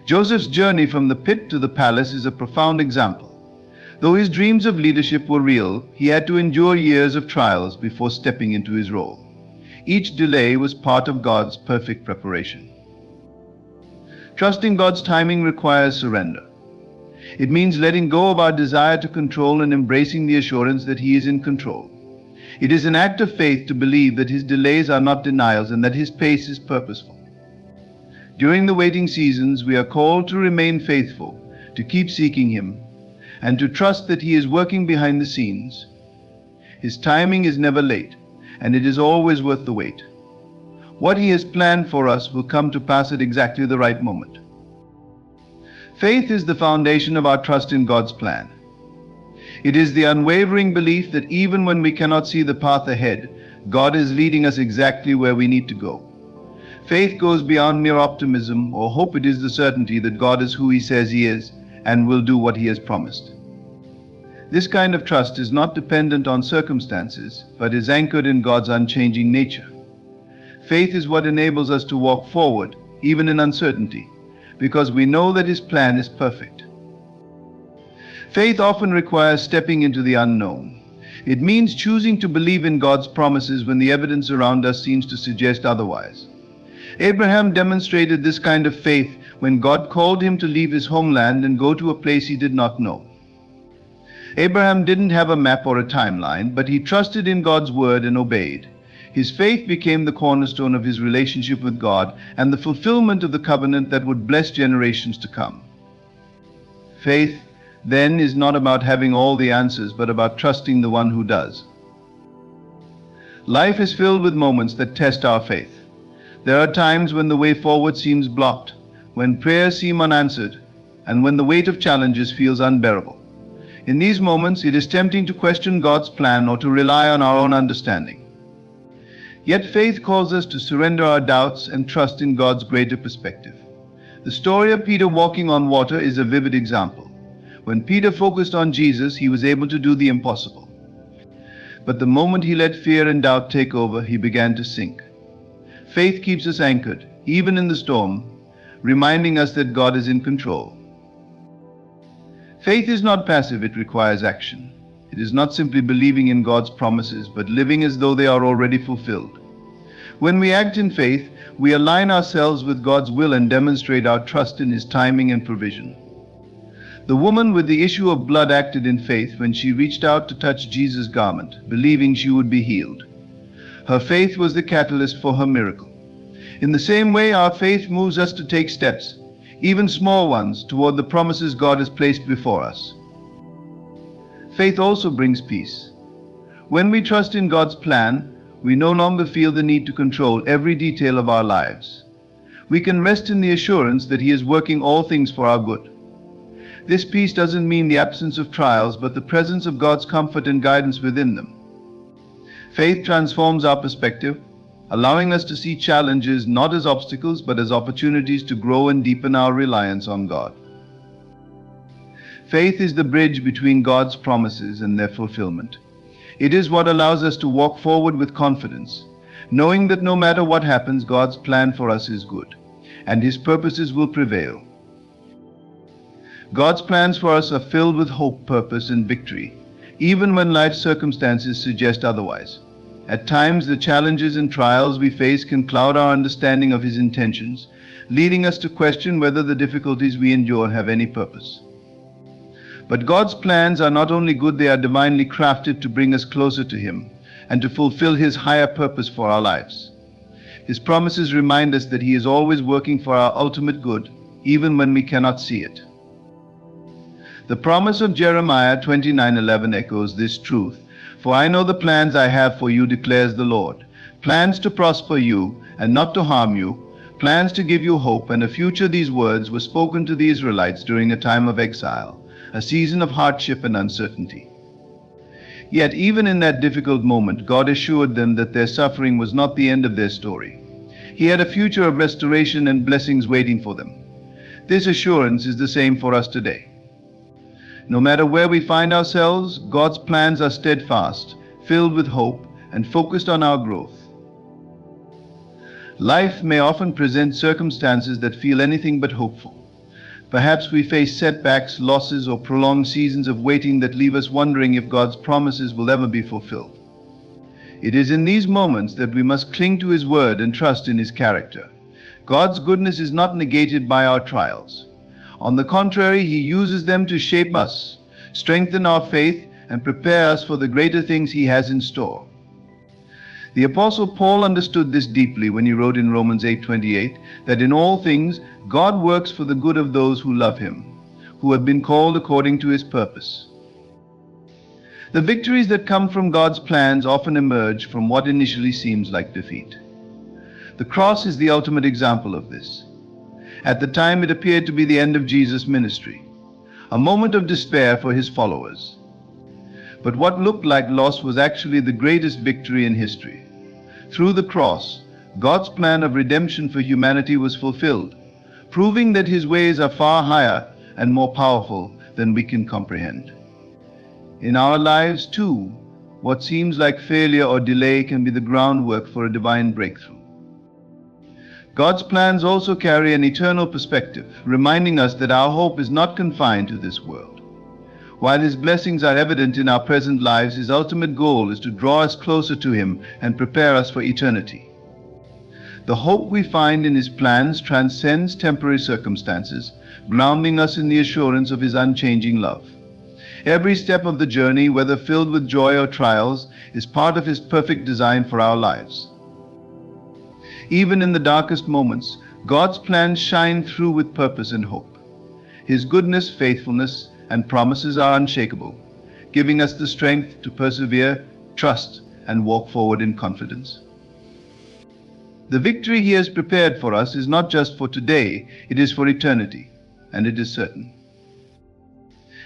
Joseph's journey from the pit to the palace is a profound example. Though his dreams of leadership were real, he had to endure years of trials before stepping into his role. Each delay was part of God's perfect preparation. Trusting God's timing requires surrender. It means letting go of our desire to control and embracing the assurance that He is in control. It is an act of faith to believe that His delays are not denials and that His pace is purposeful. During the waiting seasons, we are called to remain faithful, to keep seeking Him, and to trust that He is working behind the scenes. His timing is never late, and it is always worth the wait. What He has planned for us will come to pass at exactly the right moment. Faith is the foundation of our trust in God's plan. It is the unwavering belief that even when we cannot see the path ahead, God is leading us exactly where we need to go. Faith goes beyond mere optimism or hope. It is the certainty that God is who He says He is and will do what He has promised. This kind of trust is not dependent on circumstances, but is anchored in God's unchanging nature. Faith is what enables us to walk forward, even in uncertainty, because we know that His plan is perfect. Faith often requires stepping into the unknown. It means choosing to believe in God's promises when the evidence around us seems to suggest otherwise. Abraham demonstrated this kind of faith when God called him to leave his homeland and go to a place he did not know. Abraham didn't have a map or a timeline, but he trusted in God's word and obeyed. His faith became the cornerstone of his relationship with God and the fulfillment of the covenant that would bless generations to come. Faith, then, is not about having all the answers, but about trusting the one who does. Life is filled with moments that test our faith. There are times when the way forward seems blocked, when prayers seem unanswered, and when the weight of challenges feels unbearable. In these moments, it is tempting to question God's plan or to rely on our own understanding. Yet faith calls us to surrender our doubts and trust in God's greater perspective. The story of Peter walking on water is a vivid example. When Peter focused on Jesus, he was able to do the impossible. But the moment he let fear and doubt take over, he began to sink. Faith keeps us anchored, even in the storm, reminding us that God is in control. Faith is not passive, it requires action. It is not simply believing in God's promises, but living as though they are already fulfilled. When we act in faith, we align ourselves with God's will and demonstrate our trust in His timing and provision. The woman with the issue of blood acted in faith when she reached out to touch Jesus' garment, believing she would be healed. Her faith was the catalyst for her miracle. In the same way, our faith moves us to take steps, even small ones, toward the promises God has placed before us. Faith also brings peace. When we trust in God's plan, we no longer feel the need to control every detail of our lives. We can rest in the assurance that He is working all things for our good. This peace doesn't mean the absence of trials, but the presence of God's comfort and guidance within them. Faith transforms our perspective, allowing us to see challenges not as obstacles but as opportunities to grow and deepen our reliance on God. Faith is the bridge between God's promises and their fulfillment. It is what allows us to walk forward with confidence, knowing that no matter what happens, God's plan for us is good, and His purposes will prevail. God's plans for us are filled with hope, purpose, and victory, even when life's circumstances suggest otherwise. At times, the challenges and trials we face can cloud our understanding of His intentions, leading us to question whether the difficulties we endure have any purpose. But God's plans are not only good, they are divinely crafted to bring us closer to Him and to fulfill His higher purpose for our lives. His promises remind us that He is always working for our ultimate good, even when we cannot see it. The promise of Jeremiah 29:11 echoes this truth. For I know the plans I have for you, declares the Lord, plans to prosper you and not to harm you, plans to give you hope and a future. These words were spoken to the Israelites during a time of exile, a season of hardship and uncertainty. Yet even in that difficult moment, God assured them that their suffering was not the end of their story. He had a future of restoration and blessings waiting for them. This assurance is the same for us today. No matter where we find ourselves, God's plans are steadfast, filled with hope, and focused on our growth. Life may often present circumstances that feel anything but hopeful. Perhaps we face setbacks, losses, or prolonged seasons of waiting that leave us wondering if God's promises will ever be fulfilled. It is in these moments that we must cling to His word and trust in His character. God's goodness is not negated by our trials. On the contrary, He uses them to shape us, strengthen our faith, and prepare us for the greater things He has in store. The Apostle Paul understood this deeply when he wrote in Romans 8:28 that in all things God works for the good of those who love Him, who have been called according to His purpose. The victories that come from God's plans often emerge from what initially seems like defeat. The cross is the ultimate example of this. At the time, it appeared to be the end of Jesus' ministry, a moment of despair for His followers. But what looked like loss was actually the greatest victory in history. Through the cross, God's plan of redemption for humanity was fulfilled, proving that His ways are far higher and more powerful than we can comprehend. In our lives, too, what seems like failure or delay can be the groundwork for a divine breakthrough. God's plans also carry an eternal perspective, reminding us that our hope is not confined to this world. While His blessings are evident in our present lives, His ultimate goal is to draw us closer to Him and prepare us for eternity. The hope we find in His plans transcends temporary circumstances, grounding us in the assurance of His unchanging love. Every step of the journey, whether filled with joy or trials, is part of His perfect design for our lives. Even in the darkest moments, God's plans shine through with purpose and hope. His goodness, faithfulness, and promises are unshakable, giving us the strength to persevere, trust, and walk forward in confidence. The victory He has prepared for us is not just for today, it is for eternity, and it is certain.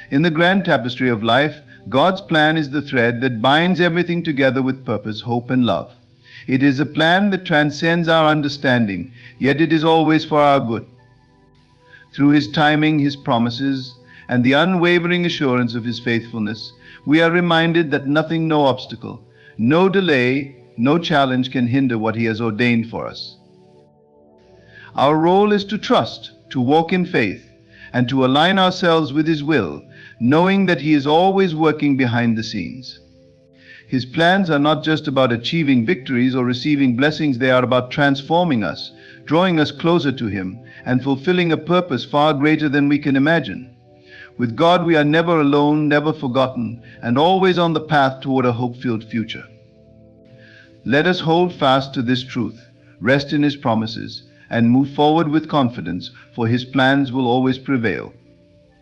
In the grand tapestry of life, God's plan is the thread that binds everything together with purpose, hope, and love. It is a plan that transcends our understanding, yet it is always for our good. Through His timing, His promises, and the unwavering assurance of His faithfulness, we are reminded that nothing, no obstacle, no delay, no challenge can hinder what He has ordained for us. Our role is to trust, to walk in faith, and to align ourselves with His will, knowing that He is always working behind the scenes. His plans are not just about achieving victories or receiving blessings, they are about transforming us, drawing us closer to Him, and fulfilling a purpose far greater than we can imagine. With God, we are never alone, never forgotten, and always on the path toward a hope-filled future. Let us hold fast to this truth, rest in His promises, and move forward with confidence, for His plans will always prevail.